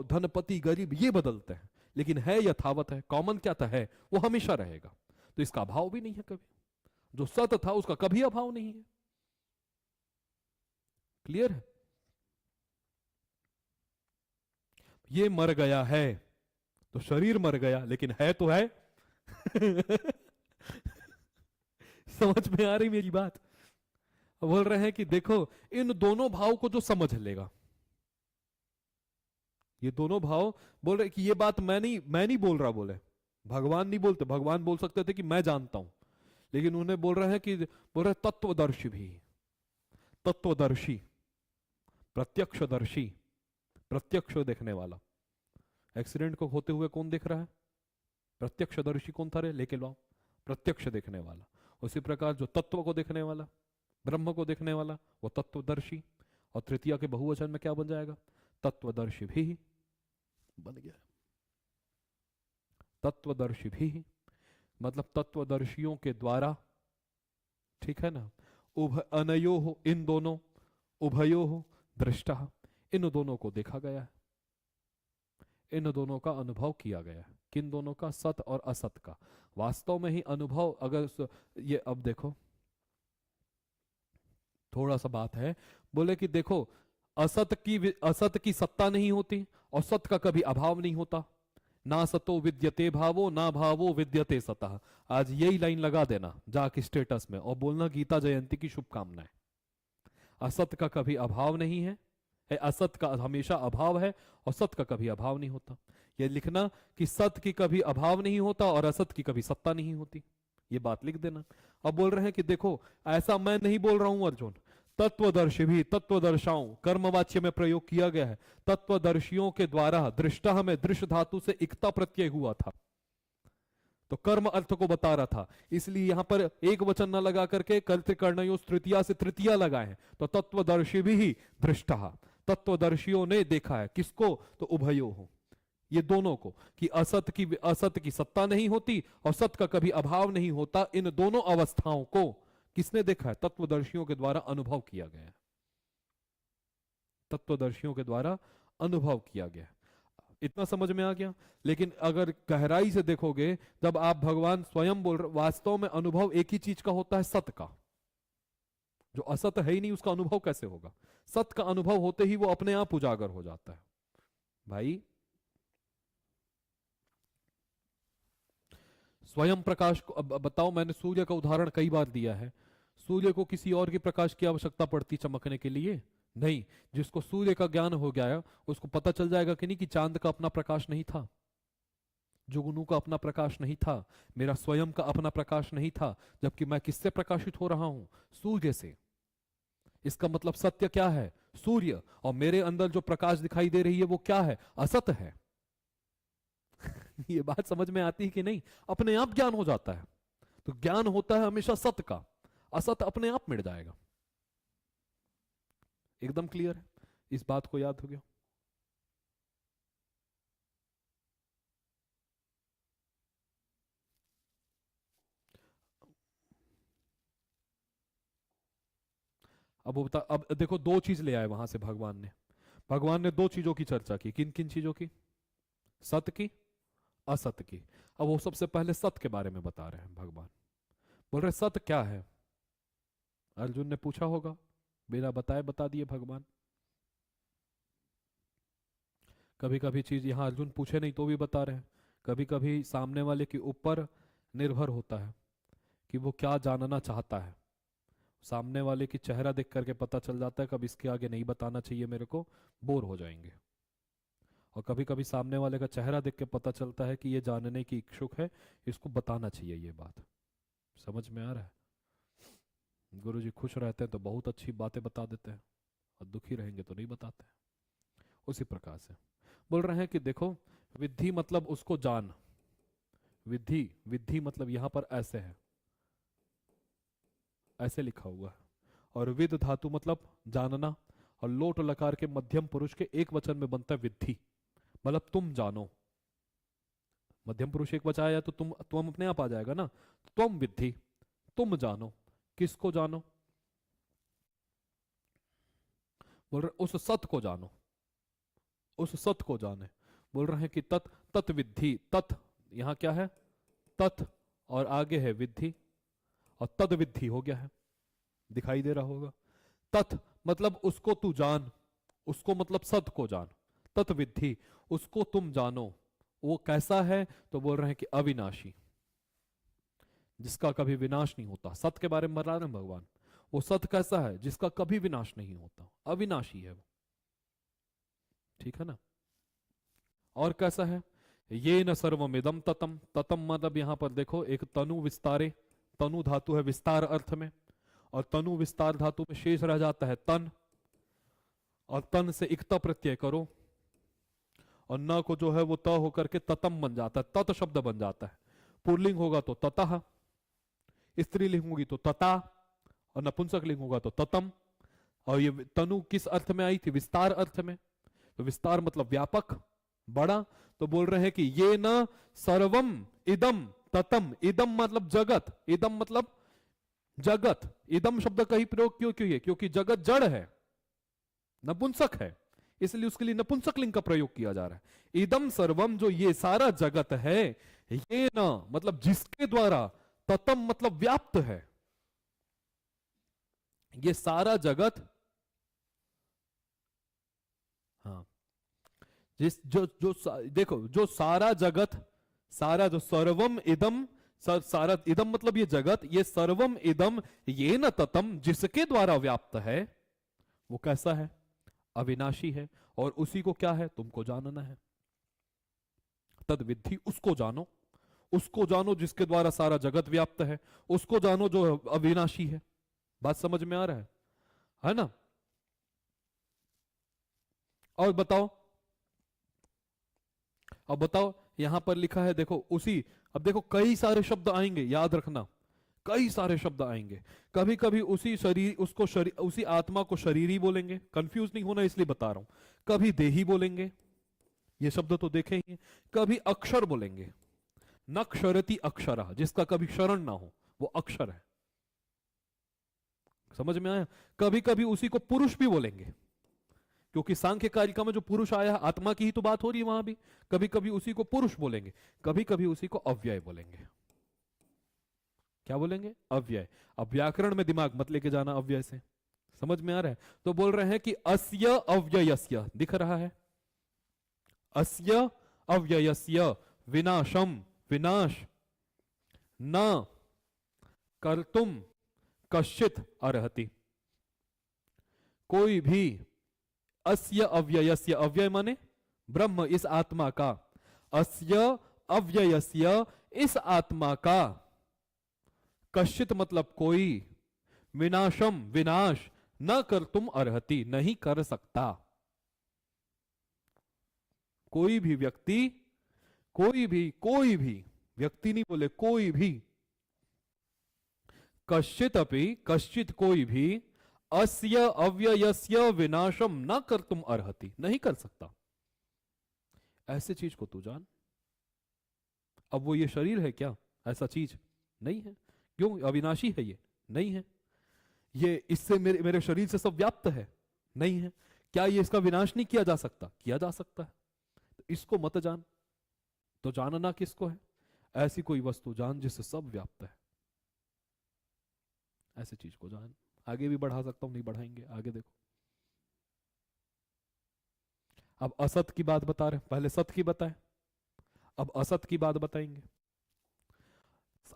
धनपति गरीब ये बदलते हैं, लेकिन है यथावत है। कॉमन क्या था? है, वो हमेशा रहेगा। तो इसका अभाव भी नहीं है कभी। जो सत था उसका कभी अभाव नहीं है। क्लियर है? ये मर गया है तो शरीर मर गया, लेकिन है तो है। समझ में आ रही मेरी बात? बोल रहे हैं कि देखो, इन दोनों भाव को जो समझ लेगा, ये दोनों भाव, बोल रहे कि ये बात मैं नहीं बोल रहा, बोले भगवान नहीं बोलते। भगवान बोल सकते थे कि मैं जानता हूं, लेकिन उन्हें बोल रहे हैं कि, बोल रहे तत्वदर्शी भी, तत्वदर्शी, प्रत्यक्षदर्शी, प्रत्यक्ष देखने वाला। एक्सीडेंट को होते हुए कौन देख रहा है? प्रत्यक्षदर्शी कौन था रे? लेके लो, प्रत्यक्ष देखने वाला। उसी प्रकार जो तत्व को देखने वाला, ब्रह्म को देखने वाला, वो तत्वदर्शी। और तृतीया के बहुवचन में क्या बन जाएगा? तत्वदर्शी भी बन गया। तत्वदर्शी भी मतलब तत्वदर्शियों के द्वारा, ठीक है ना। अनयो हो, इन दोनों, उभयो हो दृष्टा, इन दोनों को देखा गया है, इन दोनों का अनुभव किया गया है। किन दोनों का? सत और असत का। वास्तव में ही अनुभव, अगर ये अब देखो, थोड़ा सा बात है। बोले कि देखो, असत की सत्ता नहीं होती और सत का कभी अभाव नहीं होता। ना सतो विद्यते भावो, ना भावो विद्यते सतः। आज यही लाइन लगा देना जाके स्टेटस में और बोलना गीता जयंती की शुभकामनाएं। असत का कभी अभाव नहीं है, असत का हमेशा अभाव है और सत का कभी अभाव नहीं होता। यह लिखना कि सत की कभी अभाव नहीं होता और असत की कभी सत्ता नहीं होती, ये बात लिख देना। अब बोल रहे हैं कि देखो, ऐसा मैं नहीं बोल रहा हूं अर्जुन, तत्वदर्शी भी, तत्वदर्शाओं कर्मवाच्य में प्रयोग किया गया है। तत्वदर्शियों के द्वारा दृष्टा में दृश्य धातु से इकता प्रत्यय हुआ था, तो कर्म अर्थ को बता रहा था, इसलिए यहां पर एक वचन न लगा करके कर्तृकर्णयो तृतीया से तृतीया लगाए हैं। तो तत्वदर्शी भी दृष्टा, तत्वदर्शियों ने देखा है। किसको? तो उभयो हो, ये दोनों को, कि असत की सत्ता नहीं होती और सत का कभी अभाव नहीं होता। इन दोनों अवस्थाओं को किसने देखा है? तत्वदर्शियों के द्वारा अनुभव किया गया है, तत्वदर्शियों के द्वारा अनुभव किया गया। इतना समझ में आ गया? लेकिन अगर गहराई से देखोगे, जब आप भगवान स्वयं बोल रहे, वास्तव में अनुभव एक ही चीज का होता है, सत का। जो असत है ही नहीं उसका अनुभव कैसे होगा? सत का अनुभव होते ही वो अपने आप उजागर हो जाता है। भाई, स्वयं प्रकाश को अब बताओ, मैंने सूर्य का उदाहरण कई बार दिया है। सूर्य को किसी और के प्रकाश की आवश्यकता पड़ती चमकने के लिए? नहीं। जिसको सूर्य का ज्ञान हो गया उसको पता चल जाएगा कि नहीं कि चांद का अपना प्रकाश नहीं था, जुगनू का अपना प्रकाश नहीं था, मेरा स्वयं का अपना प्रकाश नहीं था, जबकि मैं किससे प्रकाशित हो रहा हूं? सूर्य से। इसका मतलब सत्य क्या है? सूर्य। और मेरे अंदर जो प्रकाश दिखाई दे रही है वो क्या है? असत है। ये बात समझ में आती है कि नहीं? अपने आप ज्ञान हो जाता है। तो ज्ञान होता है हमेशा सत का, असत अपने आप मिट जाएगा। एकदम क्लियर है? इस बात को याद हो गया? अब वो बता, अब देखो दो चीज ले आए वहां से भगवान ने दो चीजों की चर्चा की। किन किन चीजों की? सत की, असत की। अब वो सबसे पहले सत के बारे में बता रहे हैं भगवान। बोल रहे सत क्या है? अर्जुन ने पूछा होगा, बिना बताए बता दिए भगवान। कभी कभी चीज यहां अर्जुन पूछे नहीं तो भी बता रहे हैं। कभी कभी सामने वाले के ऊपर निर्भर होता है कि वो क्या जानना चाहता है। सामने वाले की चेहरा देख करके पता चल जाता है कब इसके आगे नहीं बताना चाहिए, मेरे को बोर हो जाएंगे। और कभी कभी सामने वाले का चेहरा देख के पता चलता है कि ये जानने की इच्छुक है, इसको बताना चाहिए ये बात। समझ में आ रहा है? गुरुजी खुश रहते हैं तो बहुत अच्छी बातें बता देते हैं, और दुखी रहेंगे तो नहीं बताते हैं। उसी प्रकार से बोल रहे हैं कि देखो, विद्धि मतलब उसको जान। विद्धि, विद्धि मतलब यहां पर ऐसे है, ऐसे लिखा हुआ है। और विद धातु मतलब जानना, और लोट लकार के मध्यम पुरुष के एक वचन में बनता है विद्धि, मतलब तुम जानो। मध्यम पुरुष एक वचन आया तो तुम अपने आप आ जाएगा ना, तुम विद्धि, तुम जानो। किसको जानो? बोल रहे उस सत को जानो, उस सत को जाने। बोल रहे हैं कि तत् तत् विद्धि, तत् यहां क्या है? तत्, और आगे है विद्धि, और तद विद्धि हो गया है, दिखाई दे रहा होगा। तत् मतलब उसको तू जान, उसको मतलब सत को जान। तत् विद्धि, उसको तुम जानो। वो कैसा है? तो बोल रहे हैं कि अविनाशी, जिसका कभी विनाश नहीं होता। सत के बारे में बता रहे हैं भगवान। वो सत कैसा है? जिसका कभी विनाश नहीं होता, अविनाशी है वो। ठीक है ना? और कैसा है? ये न सर्वमिदम ततम। ततम मतलब यहां पर देखो, एक तनु विस्तारे, तनु धातु है विस्तार अर्थ में, और तनु विस्तार धातु में शेष रह जाता है तन, और तन से इक्ता प्रत्यय करो, और न को जो है वो त होकर के ततम बन जाता है, तत शब्द बन जाता है। पुल्लिंग होगा तो ततः, स्त्रीलिंग होगी तो तता, और नपुंसक लिंग होगा तो ततम। और ये तनु किस अर्थ में आई थी? विस्तार अर्थ में। तो विस्तार मतलब व्यापक, बड़ा। तो बोल रहे हैं कि ये न सर्वम इदम ततम। इदम मतलब जगत, इदम मतलब जगत। इदम शब्द का ही प्रयोग क्यों किया? क्योंकि जगत जड़ है, नपुंसक है, इसलिए उसके लिए नपुंसक लिंग का प्रयोग किया जा रहा है। इदम सर्वम, जो ये सारा जगत है, ये न मतलब जिसके द्वारा, ततम मतलब व्याप्त है। ये सारा जगत, हाँ, जिस जो जो देखो, जो सारा जगत, सारा जो सर्वम इदम, सारा इदम मतलब ये जगत, ये सर्वम इदम ये न ततम, जिसके द्वारा व्याप्त है, वो कैसा है? अविनाशी है। और उसी को क्या है? तुमको जानना है। तद विद्धि, उसको जानो, उसको जानो जिसके द्वारा सारा जगत व्याप्त है, उसको जानो जो अविनाशी है। बात समझ में आ रहा है ना? और बताओ, अब बताओ, यहां पर लिखा है देखो, उसी, अब देखो कई सारे शब्द आएंगे, याद रखना, कई सारे शब्द आएंगे। कभी कभी उसी शरीर, उसको शरीर, उसी आत्मा को शरीरी बोलेंगे, कंफ्यूज नहीं होना इसलिए बता रहा हूं। कभी देही बोलेंगे, ये शब्द तो देखे ही हैं। कभी अक्षर बोलेंगे, न क्षरति अक्षरा, जिसका कभी क्षरण ना हो, वो अक्षर है। समझ में आया? कभी कभी उसी को पुरुष भी बोलेंगे, क्योंकि सांख्य कारिका में जो पुरुष आया, आत्मा की ही तो बात हो रही है वहां भी। कभी कभी उसी को पुरुष बोलेंगे, कभी कभी उसी को अव्यय बोलेंगे। क्या बोलेंगे? अव्यय। अब व्याकरण में दिमाग मत लेके जाना अव्यय से, समझ में आ रहा है? तो बोल रहे हैं कि अस्य अव्ययस्य, दिख रहा है, अस्य अव्ययस्य विनाशम, विनाश न कर्तुम कश्चित अर्हति। कोई भी, अस्य अव्ययस्य, अव्यय माने ब्रह्म, इस आत्मा का, अस्य अव्ययस्य, इस आत्मा का, कश्चित मतलब कोई, विनाशम विनाश, न कर तुम अर्हति, नहीं कर सकता। कोई भी व्यक्ति, कोई भी व्यक्ति नहीं बोले, कोई भी, कश्चित अपि, कश्चित कोई भी, अस्य अव्ययस्य विनाशम न कर तुम अर्हति, नहीं कर सकता। ऐसे चीज को तू जान। अब वो ये शरीर है क्या? ऐसा चीज नहीं है। क्यों? अविनाशी है ये? नहीं है। ये इससे मेरे शरीर से सब व्याप्त है? नहीं है। क्या ये इसका विनाश नहीं किया जा सकता? किया जा सकता है। तो इसको मत जान। तो जानना किसको है? ऐसी कोई वस्तु जान जिससे सब व्याप्त है, ऐसी चीज को जान। आगे भी बढ़ा सकता हूं, नहीं बढ़ाएंगे, आगे देखो। अब असत की बात बता रहे, पहले सत की बताए, अब असत की बात बताएंगे।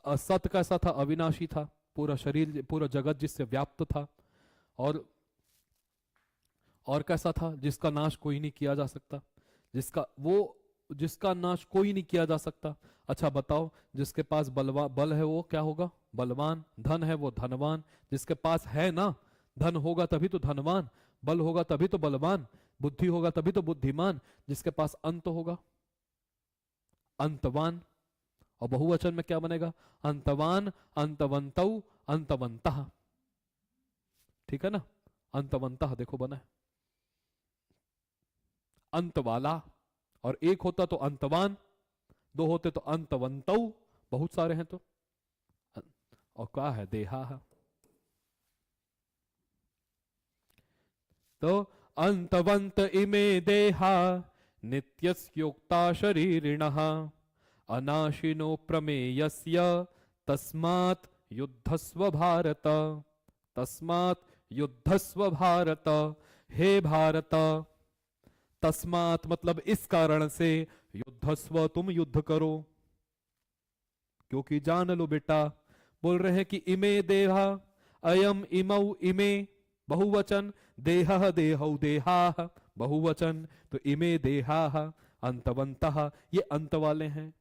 असत कैसा था? अविनाशी था, पूरा शरीर, पूरा जगत जिससे व्याप्त था। और कैसा था? जिसका नाश कोई नहीं किया जा सकता, जिसका नाश कोई नहीं किया जा सकता। अच्छा बताओ, जिसके पास बल है वो क्या होगा? बलवान। धन है वो धनवान। जिसके पास है ना, धन होगा तभी तो धनवान, बल होगा तभी तो बलवान, बुद्धि होगा तभी तो बुद्धिमान। जिसके पास अंत होगा, अंतवान। और बहुवचन में क्या बनेगा? अंतवान, अंतवंतौ, अंतवंतः। ठीक है ना? अंतवंतः देखो बना है। अंत वाला, और एक होता तो अंतवान, दो होते तो अंतवंतौ, बहुत सारे हैं तो, और क्या है देहा। तो अंतवंत इमे देहा नित्यस्योक्ता शरीरिणः अनाशिनो प्रमेयस्य तस्मात् युद्धस्व भारत, तस्मात् युद्धस्व भारत, हे भारत, तस्मात् मतलब इस कारण से, युद्धस्व तुम युद्ध करो, क्योंकि जान लो बेटा। बोल रहे हैं कि इमे देहा, अयम इमौ इमे बहुवचन, देह देहौ देहा बहुवचन, तो इमे देहा अंतवंतः, ये अंत वाले हैं।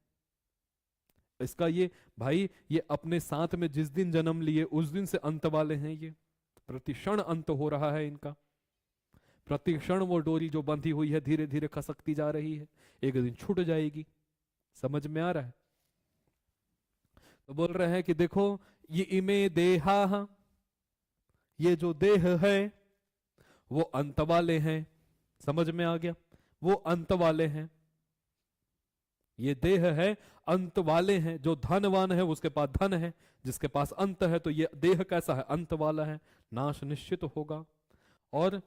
इसका ये भाई, ये अपने साथ में जिस दिन जन्म लिए उस दिन से अंत वाले हैं, ये प्रतिक्षण अंत हो रहा है इनका। प्रतिक्षण वो डोरी जो बंधी हुई है धीरे धीरे खसकती जा रही है, एक दिन छूट जाएगी। समझ में आ रहा है? तो बोल रहे हैं कि देखो, ये इमे देहा, ये जो देह है वो अंत वाले हैं। समझ में आ गया? वो अंत वाले हैं, ये देह है अंत वाले हैं। जो धनवान है उसके पास धन है, जिसके पास अंत है, तो ये देह कैसा है? अंत वाला है, नाश निश्चित होगा। और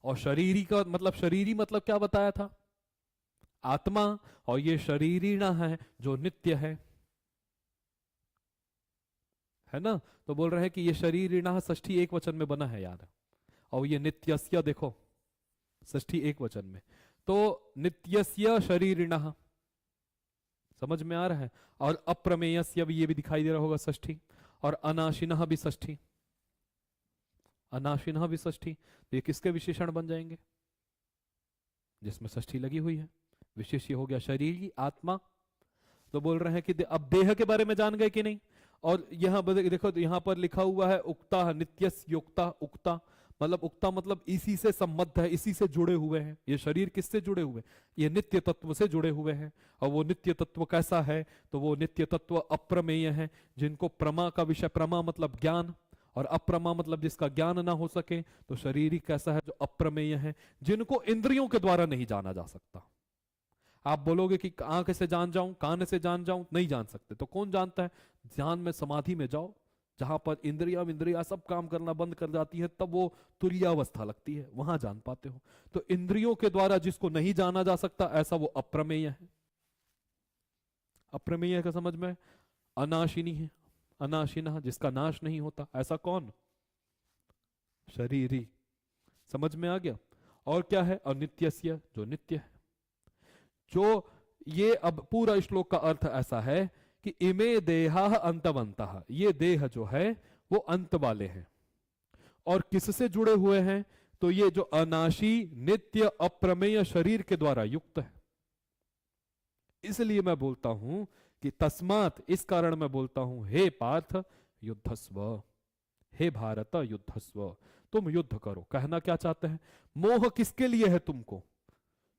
शरीरी का मतलब, शरीरी मतलब क्या बताया था? आत्मा। और ये शरीरीणा है जो नित्य है ना? तो बोल रहे हैं कि ये शरीरीणा षष्ठी एक वचन में बना है यार, और ये नित्यस्य देखो षष्ठी एक वचन में, तो नित्यस्य शरीरिणः, समझ में आ रहा है? और अप्रमेयस्य भी, ये भी दिखाई दे रहा होगा षष्ठी, और अनाशिनः भी षष्ठी, अनाशिनः भी षष्ठी। तो ये किसके विशेषण बन जाएंगे? जिसमें षष्ठी लगी हुई है। विशेष ये हो गया शरीरी आत्मा। तो बोल रहे हैं कि अब देह के बारे में जान गए कि नहीं? और यहां देखो, तो यहां पर लिखा हुआ है उक्ता नित्यस्योक्ता, उक्ता मतलब, उक्ता मतलब इसी से संबद्ध है, इसी से जुड़े हुए हैं। ये शरीर किससे जुड़े हुए? ये नित्य तत्व से जुड़े हुए हैं। और वो नित्य तत्व कैसा है? तो वो नित्य तत्व अप्रमेय है, जिनको प्रमा का विषय, प्रमा मतलब ज्ञान, और अप्रमा मतलब जिसका ज्ञान ना हो सके। तो शरीर ही कैसा है? जो अप्रमेय है, जिनको इंद्रियों के द्वारा नहीं जाना जा सकता। आप बोलोगे कि आंख से जान जाऊं, कान से जान जाऊं, नहीं जान सकते। तो कौन जानता है? ध्यान में, समाधि में जाओ, जहां पर इंद्रिया सब काम करना बंद कर जाती है, तब वो तुरीयावस्था लगती है, वहां जान पाते हो। तो इंद्रियों के द्वारा जिसको नहीं जाना जा सकता, ऐसा वो अप्रमेय है। अप्रमेय का समझ में? अनाशिनी है, अनाशिना जिसका नाश नहीं होता, ऐसा कौन? शरीरी। समझ में आ गया? और क्या है? अनित्यस्य, जो नित्य है। जो ये अब पूरा श्लोक का अर्थ ऐसा है कि इमे देहा अंतवंतः, ये देह जो है वो अंत वाले हैं। और किससे जुड़े हुए हैं? तो ये जो अनाशी नित्य अप्रमेय शरीर के द्वारा युक्त है। इसलिए मैं बोलता हूं कि तस्मात, इस कारण मैं बोलता हूं, हे पार्थ युद्धस्व, हे भारत युद्धस्व, तुम युद्ध करो। कहना क्या चाहते हैं? मोह किसके लिए है तुमको?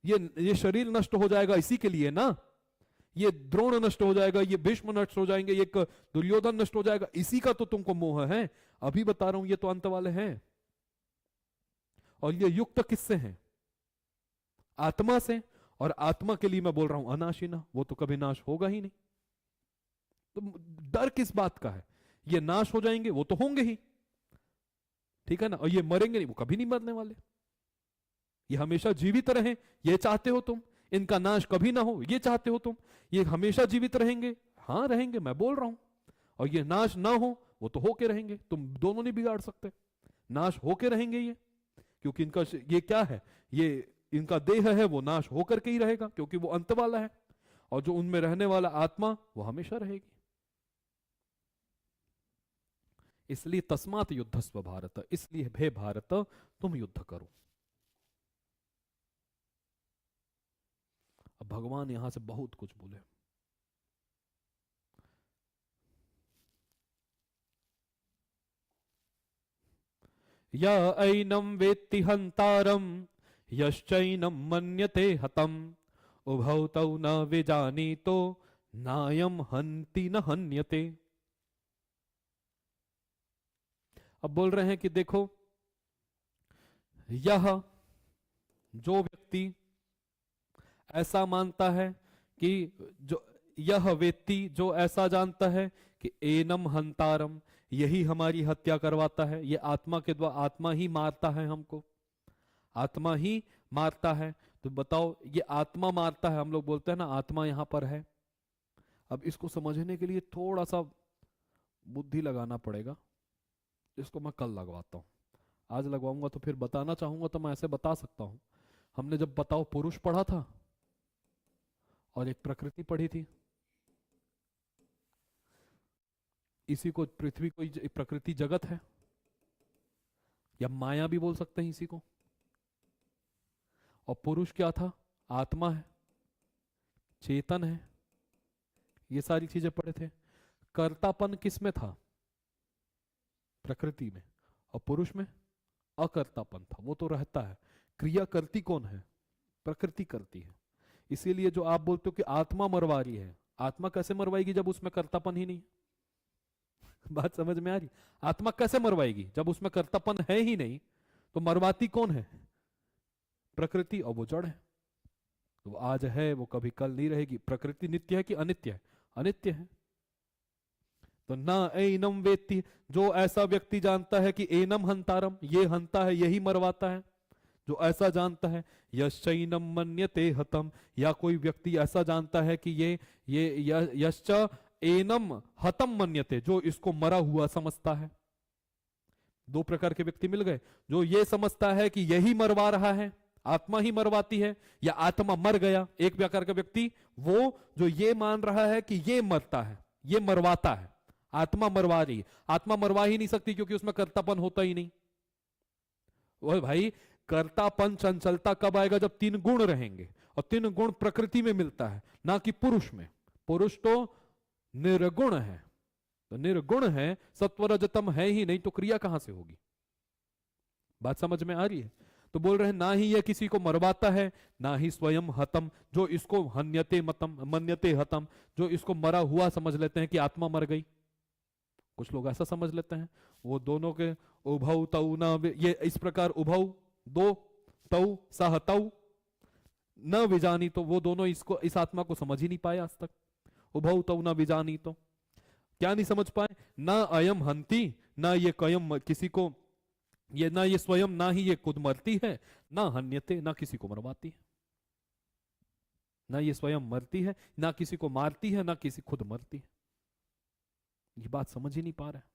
ये शरीर नष्ट हो जाएगा इसी के लिए ना, ये द्रोण नष्ट हो जाएगा, ये भीष्म नष्ट हो जाएंगे, ये दुर्योधन नष्ट हो जाएगा, इसी का तो तुमको मोह है। अभी बता रहा हूं, ये तो अंत वाले हैं। और ये युक्त किससे हैं? आत्मा से। और आत्मा के लिए मैं बोल रहा हूं अनाशिना, वो तो कभी नाश होगा ही नहीं। तो डर किस बात का है? ये नाश हो जाएंगे, वो तो होंगे ही, ठीक है ना? और ये मरेंगे नहीं, वो कभी नहीं मरने वाले। ये हमेशा जीवित रहें, ये चाहते हो तुम। इनका नाश कभी ना हो, ये चाहते हो तुम। ये हमेशा जीवित रहेंगे, हाँ रहेंगे, मैं बोल रहा हूं। और ये नाश ना हो, वो तो होके रहेंगे, तुम दोनों नहीं बिगाड़ सकते। नाश होके रहेंगे ये, क्योंकि इनका ये क्या है? ये इनका देह है, वो नाश होकर के ही रहेगा, क्योंकि वो अंत वाला है। और जो उनमें रहने वाला आत्मा, वो हमेशा रहेगी। इसलिए तस्मात युद्धस्व भारत, इसलिए हे भारत तुम युद्ध करो। अब भगवान यहां से बहुत कुछ बोले। य ऐनं वेत्ति हंतारम यश्चैनं मन्यते हतम उभौ तौ न विजानीतो नायम हन्ति न हन्यते। अब बोल रहे हैं कि देखो, यह जो व्यक्ति ऐसा मानता है कि जो यह व्यक्ति जो ऐसा जानता है कि एनम हंतारम, यही हमारी हत्या करवाता है, ये आत्मा के द्वारा, आत्मा ही मारता है हमको, आत्मा ही मारता है। तो बताओ, ये आत्मा मारता है, हम लोग बोलते हैं ना आत्मा यहां पर है। अब इसको समझने के लिए थोड़ा सा बुद्धि लगाना पड़ेगा, इसको मैं कल लगवाता हूं। आज लगवाऊंगा तो फिर बताना चाहूंगा तो मैं ऐसे बता सकता हूं। हमने जब बताओ पुरुष पढ़ा था और एक प्रकृति पढ़ी थी, इसी को पृथ्वी को प्रकृति जगत है, या माया भी बोल सकते हैं इसी को। और पुरुष क्या था? आत्मा है, चेतन है, ये सारी चीजें पढ़े थे। कर्तापन किस में था? प्रकृति में। और पुरुष में अकर्तापन था, वो तो रहता है। क्रिया करती कौन है? प्रकृति करती है। इसीलिए जो आप बोलते हो कि आत्मा मरवा रही है, आत्मा कैसे मरवाएगी जब उसमें कर्तापन ही नहीं? बात समझ में आ रही? आत्मा कैसे मरवाएगी जब उसमें कर्तापन है ही नहीं? तो मरवाती कौन है? प्रकृति, और वो जड़ है। तो आज है, वो कभी कल नहीं रहेगी। प्रकृति नित्य है कि अनित्य है? अनित्य है। तो ना एनम वेत्ति, जो ऐसा व्यक्ति जानता है कि एनम हंतारम, ये हंता है, यही मरवाता है, जो ऐसा जानता है। यश्चैनम मन्यते हतम, या कोई व्यक्ति ऐसा जानता है कि ये यश्च एनम हतम मन्यते, जो इसको मरा हुआ समझता है। दो प्रकार के व्यक्ति मिल गए, जो ये समझता है कि यही मरवा रहा है, आत्मा ही मरवाती है, या आत्मा मर गया। एक प्रकार का व्यक्ति वो जो ये मान रहा है कि ये मरता है, ये मरवाता है, आत्मा मरवा रही है। आत्मा मरवा ही नहीं सकती क्योंकि उसमें कर्तापन होता ही नहीं। वो भाई, कर्तापन चंचलता कब आएगा? जब तीन गुण रहेंगे, और तीन गुण प्रकृति में मिलता है, ना कि पुरुष में। पुरुष तो निर्गुण है, तो निर्गुण है, सत्वरजतम है ही नहीं, तो क्रिया कहां से होगी? बात समझ में आ रही है? तो बोल रहे हैं ना ही यह किसी को मरवाता है, ना ही स्वयं हतम, जो इसको हन्यते मतम मन्यते हतम, जो इसको मरा हुआ समझ लेते हैं कि आत्मा मर गई। कुछ लोग ऐसा समझ लेते हैं। वो दोनों के उभौ तौ न, ये इस प्रकार उभौ दो, तौ सह तौ न विजानी, तो वो दोनों इसको, इस आत्मा को समझ ही नहीं पाए आज तक। उभौ तौ न विजानी, तो क्या नहीं समझ पाए? ना अयम हंती, ना ये कयम किसी को, ये ना ये स्वयं, ना ही ये खुद मरती है, ना हन्यते, ना किसी को मरवाती है। ना ये स्वयं मरती है, ना किसी को मारती है, ना किसी खुद मरती है। ये बात समझ ही नहीं पा रहे हैं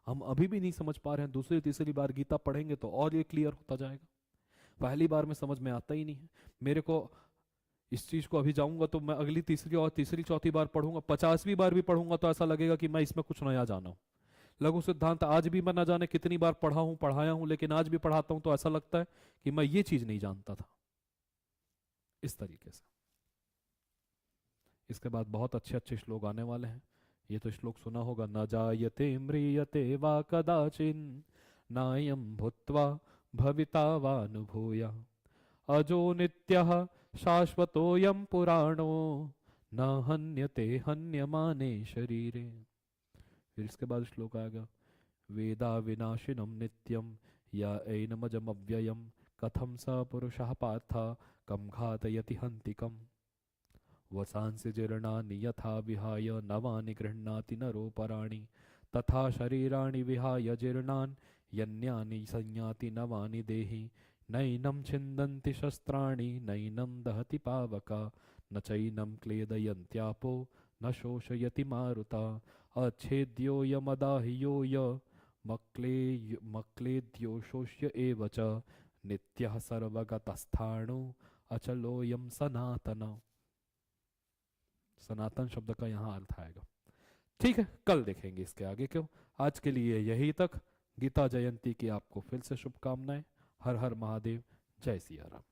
हम, अभी भी नहीं समझ पा रहे हैं। दूसरी तीसरी बार गीता पढ़ेंगे तो और ये क्लियर होता जाएगा। पहली बार में समझ में आता ही नहीं है मेरे को इस चीज को। अभी जाऊंगा तो मैं अगली तीसरी और तीसरी चौथी बार पढ़ूंगा, 50वीं बार भी पढ़ूंगा तो ऐसा लगेगा कि मैं इसमें कुछ नया जाना हूं। लघु सिद्धांत आज भी मैं न जाने कितनी बार पढ़ा हूं, पढ़ाया हूं, लेकिन आज भी पढ़ाता हूं तो ऐसा लगता है कि मैं ये चीज नहीं जानता था। इस तरीके से इसके बाद बहुत अच्छे अच्छे श्लोक आने वाले हैं। ये तो श्लोक सुना होगा, न जायते म्रियते वा कदाचिन नायं भूत्वा भविता वा नुभूया अजो नित्यः शाश्वतोऽयं पुराणो न हन्यते हन्यमाने शरीरे। फिर इसके बाद श्लोक आएगा, वेदा विनाशिनम नित्यम या एनमजमव्ययम कथम स पुरुषः पार्थ कम घातयति हन्तिकम् वसांसि जीर्णानि यथा विहाय नवानि गृह्णाति नरोपराणि तथा शरीराणि विहाय जीर्णान् यन्यानि संयाति नवानि देहि नैनं छिन्दन्ति शस्त्राणि नैनं दहति पावका न चैनं क्लेदयन्त्यापो न शोषयति मारुता अच्छेद्योऽयमदाह्यो य मक्लेद्यो शोष्य एव च नित्यः सर्वगतस्थाणु अचलोऽयं सनातन। सनातन शब्द का यहाँ अर्थ आएगा। ठीक है, कल देखेंगे इसके आगे। क्यों, आज के लिए यही तक। गीता जयंती की आपको फिर से शुभकामनाएं। हर हर महादेव, जय सिया राम।